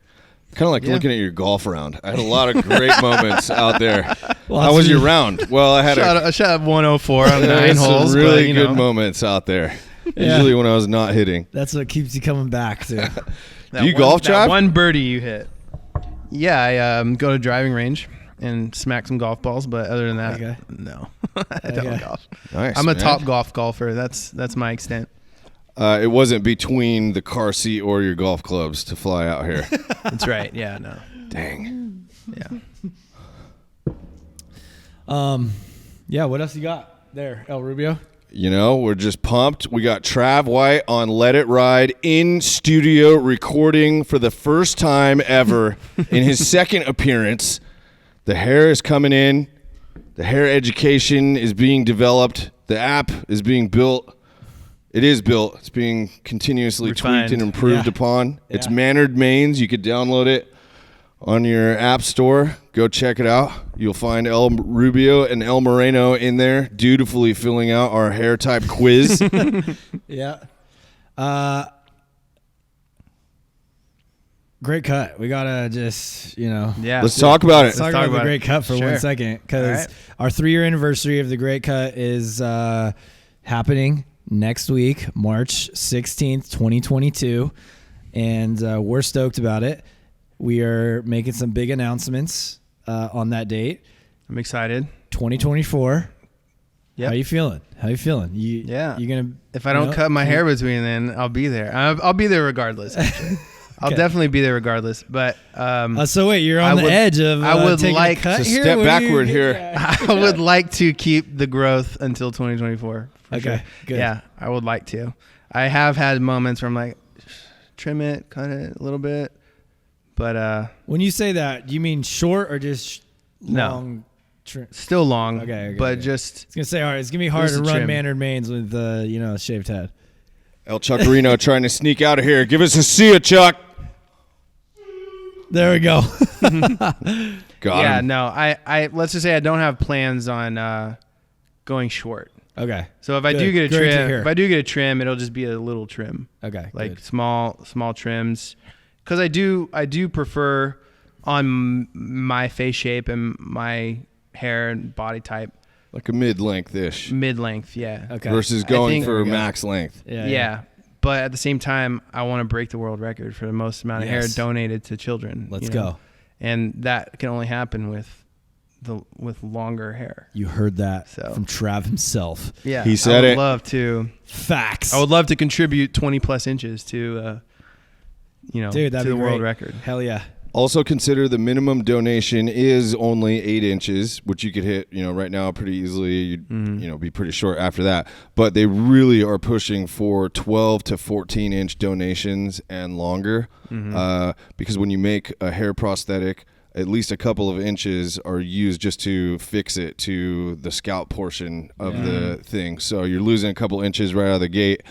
Kind of like looking at your golf round. I had a lot of great moments out there. How was your round? Well, I had I shot up 104 on I 9 had some holes. really but, you good know, moments out there. Yeah. Usually when I was not hitting. That's what keeps you coming back to. that Do you golf, that Trav? one birdie you hit. Yeah, I go to driving range and smack some golf balls, but other than that, Okay. no. I don't Okay. golf. Nice. I'm a man. top golfer. That's my extent. It wasn't between the car seat or your golf clubs to fly out here. That's right. Yeah, no. Dang. Yeah. Yeah, what else you got there, El Rubio? You know, we're just pumped. We got Trav White on Let It Ride in studio recording for the first time ever in his second appearance. The hair is coming in. The hair education is being developed. The app is being built. It is built. It's being continuously Refined. tweaked and improved Yeah. upon. It's Yeah. Mannered Mains. You could download it on your app store. Go check it out. You'll find El Rubio and El Moreno in there dutifully filling out our hair type quiz. Yeah. Great cut. We gotta just, Yeah. Let's talk about it. let's talk talk about the about Great it. Cut for Sure. 1 second, because All right. our 3-year anniversary of the Great Cut is happening next week, March 16th, 2022, and we're stoked about it. We are making some big announcements on that date, I'm excited. 2024. Yep. How you feeling? Yeah. You gonna? If I don't cut my hair between then, I'll be there. I'll be there regardless. Actually. I'll definitely be there regardless. But So wait, you're on the edge of I would taking like a cut to here? step What do you- backward here. Yeah. I would like to keep the growth until 2024. for Okay, sure. good. Yeah, I would like to. I have had moments where I'm like, trim it, cut it a little bit. But When you say that, do you mean short or just No. long? still long. Okay, but okay. just I was gonna say, all right, it's gonna be hard Just to a run trim. Mannered Mains with a shaved head. El Chuckarino trying to sneak out of here. Give us a see ya, Chuck. There we go. Got yeah, him. no. I let's just say I don't have plans on going short. Okay. So if I Good. do get a Great to trim, hear. if I do get a trim, it'll just be a little trim, Okay. like good. small trims, because I do prefer on my face shape and my hair and body type Like a mid-length-ish mid-length. Yeah. Okay. versus I going think- for There we go. max length. Yeah. But at the same time, I want to break the world record for the most amount of hair Yes. donated to children. Let's you know? go. And that can only happen with longer hair. You heard that So. from Trav himself. Yeah. He said I would it. love to. Facts. I would love to contribute 20 plus inches to, Dude, to that'd the be world great. record. Hell yeah. Also consider the minimum donation is only 8 inches, which you could hit, right now pretty easily. You'd, be pretty short after that. But they really are pushing for 12 to 14 inch donations and longer, because when you make a hair prosthetic, at least a couple of inches are used just to fix it to the scalp portion of the thing. So you're losing a couple inches right out of the gate.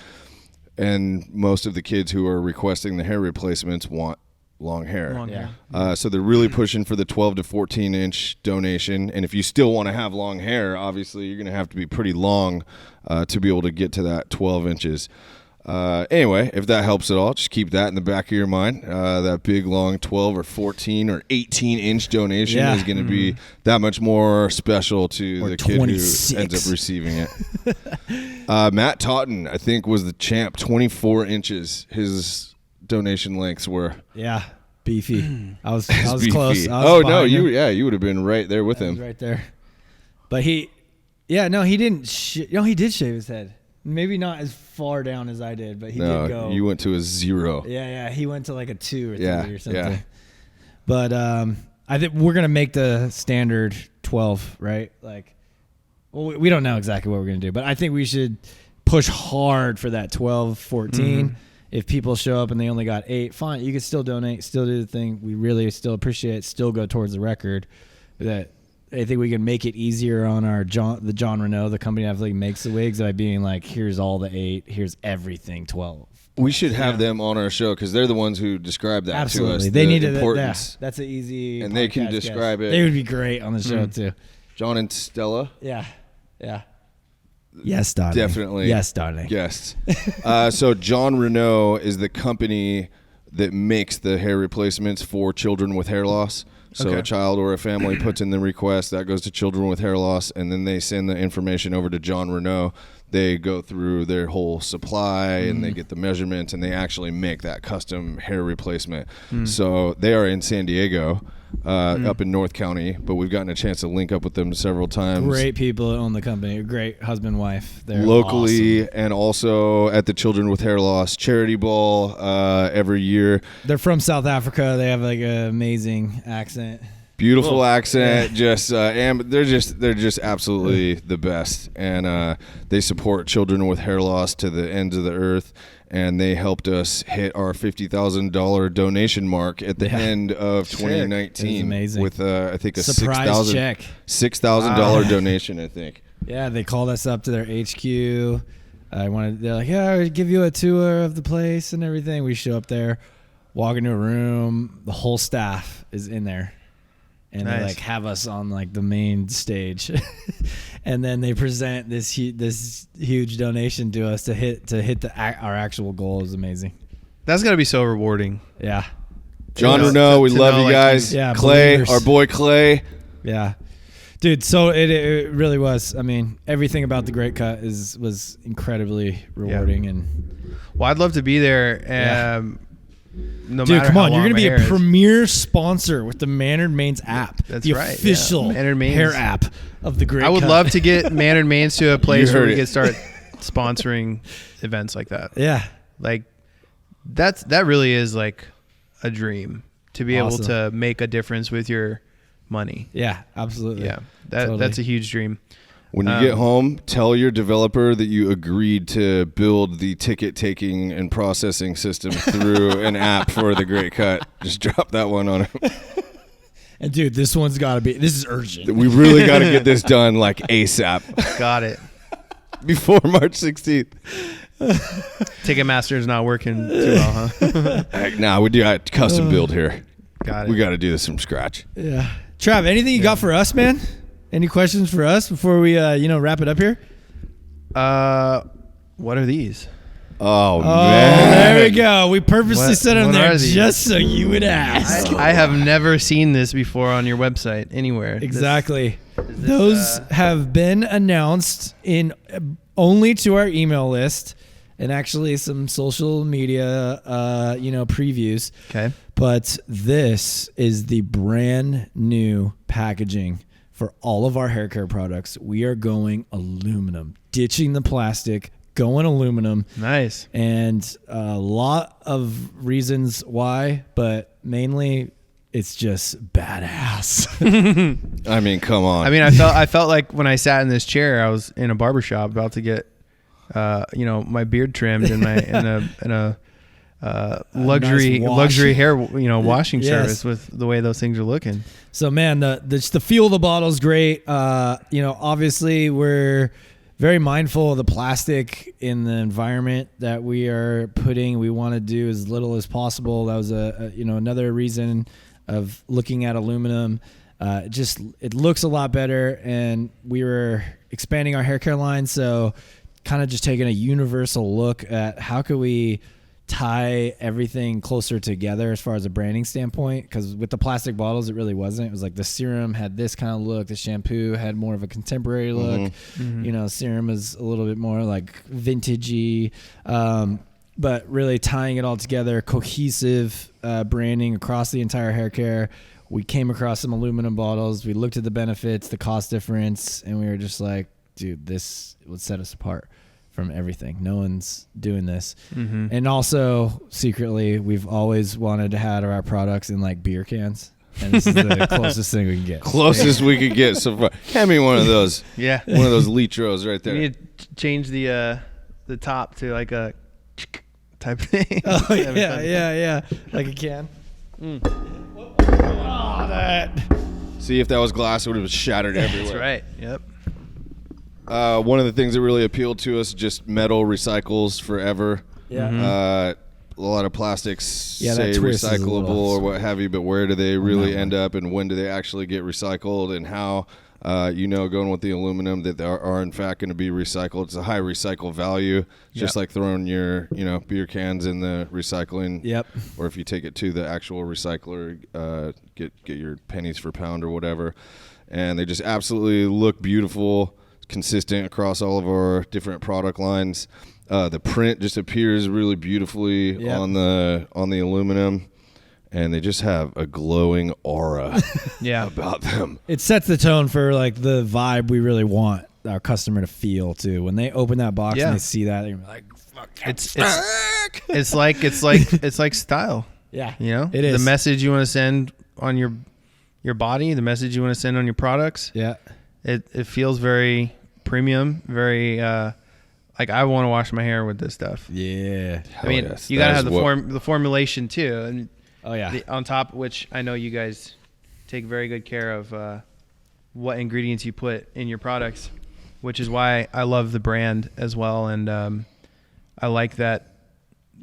And most of the kids who are requesting the hair replacements want long hair. Long Yeah. hair. So they're really pushing for the 12 to 14 inch donation. And if you still want to have long hair, obviously you're going to have to be pretty long to be able to get to that 12 inches. Anyway, if that helps at all, just keep that in the back of your mind. That big, long 12 or 14 or 18 inch donation Yeah. is going to be that much more special to Or the kid 26. who ends up receiving it. Matt Totten, I think, was the champ. 24 inches his donation lengths were. Yeah. Beefy. I was Beefy. close. I was Oh no, behind him. you would have been right there with I was him. right there. But he didn't. He did shave his head. Maybe not as far down as I did, but he did go. You went to a 0. Yeah. He went to like a 2 or 3 Yeah, or something. yeah. But I think we're gonna make the standard 12, right? Like, well, we don't know exactly what we're gonna do, but I think we should push hard for that 12, 14. If people show up and they only got 8, fine. You can still donate, still do the thing. We really still appreciate it. Still go towards the record. That I think we can make it easier on the John Renault, the company that makes the wigs, by being like, here's all the 8, here's everything 12. We should have them on our show because they're the ones who describe that Absolutely, to us. they the need to. importance. That's an easy. And they can podcast describe guest. it. They would be great on the show too. John and Stella, Yeah. Yes, darling. definitely. Yes, darling. Guests. So John Renault is the company that makes the hair replacements for children with hair loss. So Okay. a child or a family puts in the request, that goes to Children with Hair Loss, and then they send the information over to John Renault. They go through their whole supply and they get the measurements, and they actually make that custom hair replacement. So they are in San Diego, up in North County, but we've gotten a chance to link up with them several times. Great people that own the company. Great husband, wife. They're Locally awesome. and also at the Children with Hair Loss charity ball every year. They're from South Africa. They have like an amazing accent. Beautiful accent, just and they're just absolutely the best, and they support children with hair loss to the ends of the earth, and they helped us hit our $50,000 donation mark at the end of 2019. It was amazing. With I think a Surprise check. $6,000 donation, I think. Yeah, they called us up to their HQ. They're like, yeah, I'll give you a tour of the place and everything. We show up there, walk into a room, the whole staff is in there. And they like have us on like the main stage, and then they present this huge donation to us to hit our actual goal. Is amazing. That's got to be so rewarding. Yeah, John To Renault, we to love know, you like, guys. Yeah, Clay, believers. our boy Clay. yeah, dude. So it really was. I mean, everything about the Great Cut was incredibly rewarding. And Well, I'd love to be there. Yeah. No dude, matter come how on, you're long gonna my be hair a is. premier sponsor with the Mannered Mains app. That's the right, yeah. official Mannered Mains. hair app of the Great Cut. I would love to get Mannered Mains to a place where heard we it. could start sponsoring events like that. Yeah. Like that really is like a dream to be able Awesome. to make a difference with your money. Yeah, absolutely. Yeah, Totally. that's a huge dream. When you get home, tell your developer that you agreed to build the ticket taking and processing system through an app for the Great Cut. Just drop that one on him. And dude, this one's got to be. This is urgent. We really got to get this done like ASAP Got it. before March 16th. Ticketmaster's not working too well, huh? Nah, we do a custom build here. Got it. We got to do this from scratch. Yeah. Trav, anything you got for us, man? Any questions for us before we, wrap it up here? What are these? Oh, Oh, man. there we go. We purposely What- set them what there are these? just so you would ask. I have never seen this before on your website anywhere. Exactly. Those have been announced in only to our email list and actually some social media, previews. Okay. But this is the brand new packaging for all of our hair care products. We are going aluminum, ditching the plastic, going aluminum. Nice. And a lot of reasons why, but mainly it's just badass. I mean, come on. I mean, I felt like when I sat in this chair, I was in a barbershop about to get, my beard trimmed in a luxury nice wash. luxury hair, washing Yes. service with the way those things are looking. So man, the feel of the bottle is great. Obviously we're very mindful of the plastic in the environment that we are putting. We want to do as little as possible. That was another reason of looking at aluminum. It looks a lot better, and we were expanding our hair care line, so kind of just taking a universal look at how could we tie everything closer together as far as a branding standpoint, because with the plastic bottles it really wasn't. It was like the serum had this kind of look, the shampoo had more of a contemporary look. Serum is a little bit more like vintagey, but really tying it all together, cohesive branding across the entire hair care. We came across some aluminum bottles, we looked at the benefits, the cost difference, and we were just like, dude, this would set us apart from everything. No one's doing this. And also secretly, we've always wanted to have our products in like beer cans, and this is the closest thing we can get. Closest we could get so far. Hand me one of those. Yeah. One of those litros right We there. need to change the top to like a type thing. Oh yeah, like a can. See, if that was glass, it would have shattered everywhere. That's right. Yep. One of the things that really appealed to us, just metal recycles forever. Yeah. lot of plastics Yeah, that say twist is a recyclable little or what have you, but where do they really that end up, and when do they actually get recycled, and how? Going with the aluminum that they are in fact going to be recycled. It's a high recycle value, just like throwing your beer cans in the recycling. Yep. Or if you take it to the actual recycler, get your pennies per pound or whatever. And they just absolutely look beautiful, consistent across all of our different product lines. The print just appears really beautifully on the aluminum. And they just have a glowing aura about them. It sets the tone for like the vibe we really want our customer to feel too. When they open that box and they see that, they're like, "Fuck, it's like style." Yeah, it is the message you want to send on your body, the message you want to send on your products. Yeah, it feels very premium, very like I want to wash my hair with this stuff. Yeah, I mean, you gotta have the formulation too, and. Oh, yeah. On top of which I know you guys take very good care of what ingredients you put in your products, which is why I love the brand as well. And I like that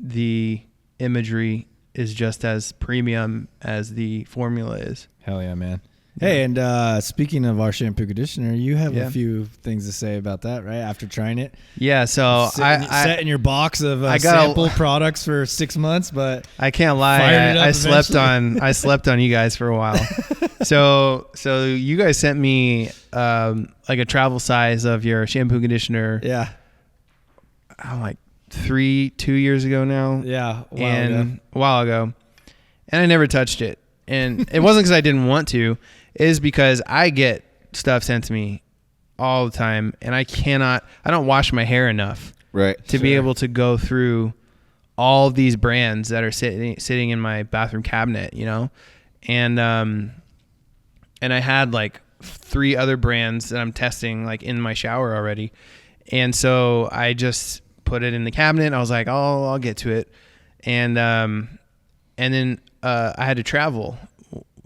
the imagery is just as premium as the formula is. Hell yeah, man. Hey, and speaking of our shampoo conditioner, you have a few things to say about that, right? After trying it. Yeah, so I sat in your box of sample products for 6 months, but I can't lie. I slept on you guys for a while. so you guys sent me like a travel size of your shampoo conditioner. Yeah. I'm like 2 years ago now. Yeah, a while ago, and I never touched it. And it wasn't because I didn't want to. It is because I get stuff sent to me all the time, and I don't wash my hair enough to be able to go through all of these brands that are sitting in my bathroom cabinet, and I had like 3 other brands that I'm testing like in my shower already, and so I just put it in the cabinet. I was like, oh, I'll get to it, and then I had to travel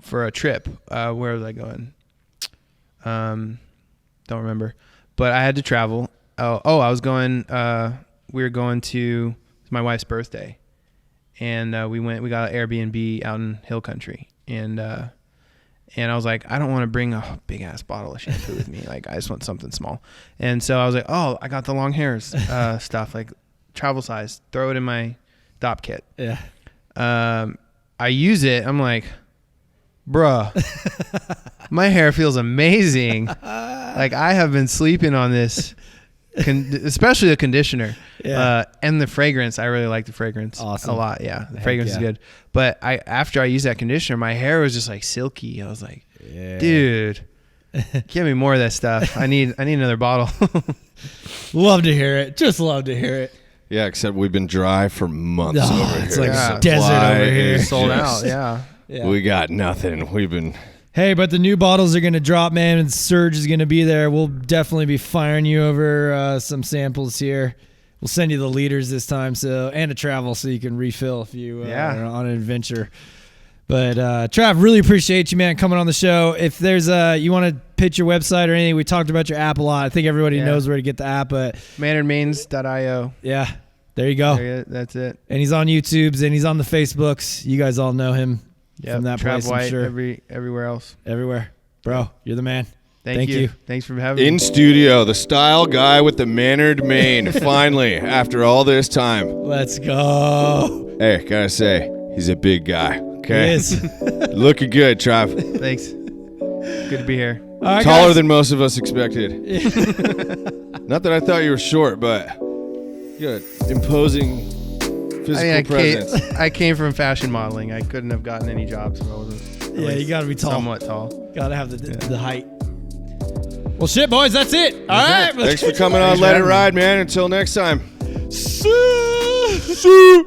for a trip. Where was I going? Don't remember. But I had to travel. I was going. We were going to my wife's birthday, and we got an Airbnb out in Hill Country, and I was like, I don't want to bring a big ass bottle of shampoo with me. Like, I just want something small. And so I was like, oh, I got the long hairs stuff, like travel size. Throw it in my DOP kit. Yeah. I use it. I'm like, bruh, my hair feels amazing. Like, I have been sleeping on this, especially the conditioner. Yeah. And the fragrance. I really like the fragrance a lot. Yeah. The fragrance is good. But after I used that conditioner, my hair was just like silky. I was like, dude, give me more of that stuff. I need another bottle. Love to hear it. Just love to hear it. Yeah, except we've been dry for months over here. It's like a desert over here. Sold out, yeah. We got nothing. We've been... Hey, but the new bottles are going to drop, man, and Surge is going to be there. We'll definitely be firing you over some samples here. We'll send you the liters this time, and a travel so you can refill if you are on an adventure. But Trav, really appreciate you, man, coming on the show. If there's you want to pitch your website or anything, we talked about your app a lot. I think everybody knows where to get the app, but MaynardMains.io. Yeah, there you go. That's it. And he's on YouTube's and he's on the Facebooks. You guys all know him from that Trav place, White, I'm sure. Everywhere else. Everywhere. Bro, you're the man. Thank you. Thanks for having me. In studio, the style guy with the Maynard mane. Finally, after all this time. Let's go. Hey, gotta say, he's a big guy. Okay. He is. Looking good, Trav. Thanks. Good to be here. All right, Taller guys. than most of us expected. Not that I thought you were short, but you got an imposing physical presence. I came from fashion modeling. I couldn't have gotten any jobs if I wasn't. You got to be tall. Somewhat tall. Got to have the height. Well, shit, boys, that's it. All right. Thanks for coming on Let It Ride, man. Until next time. See.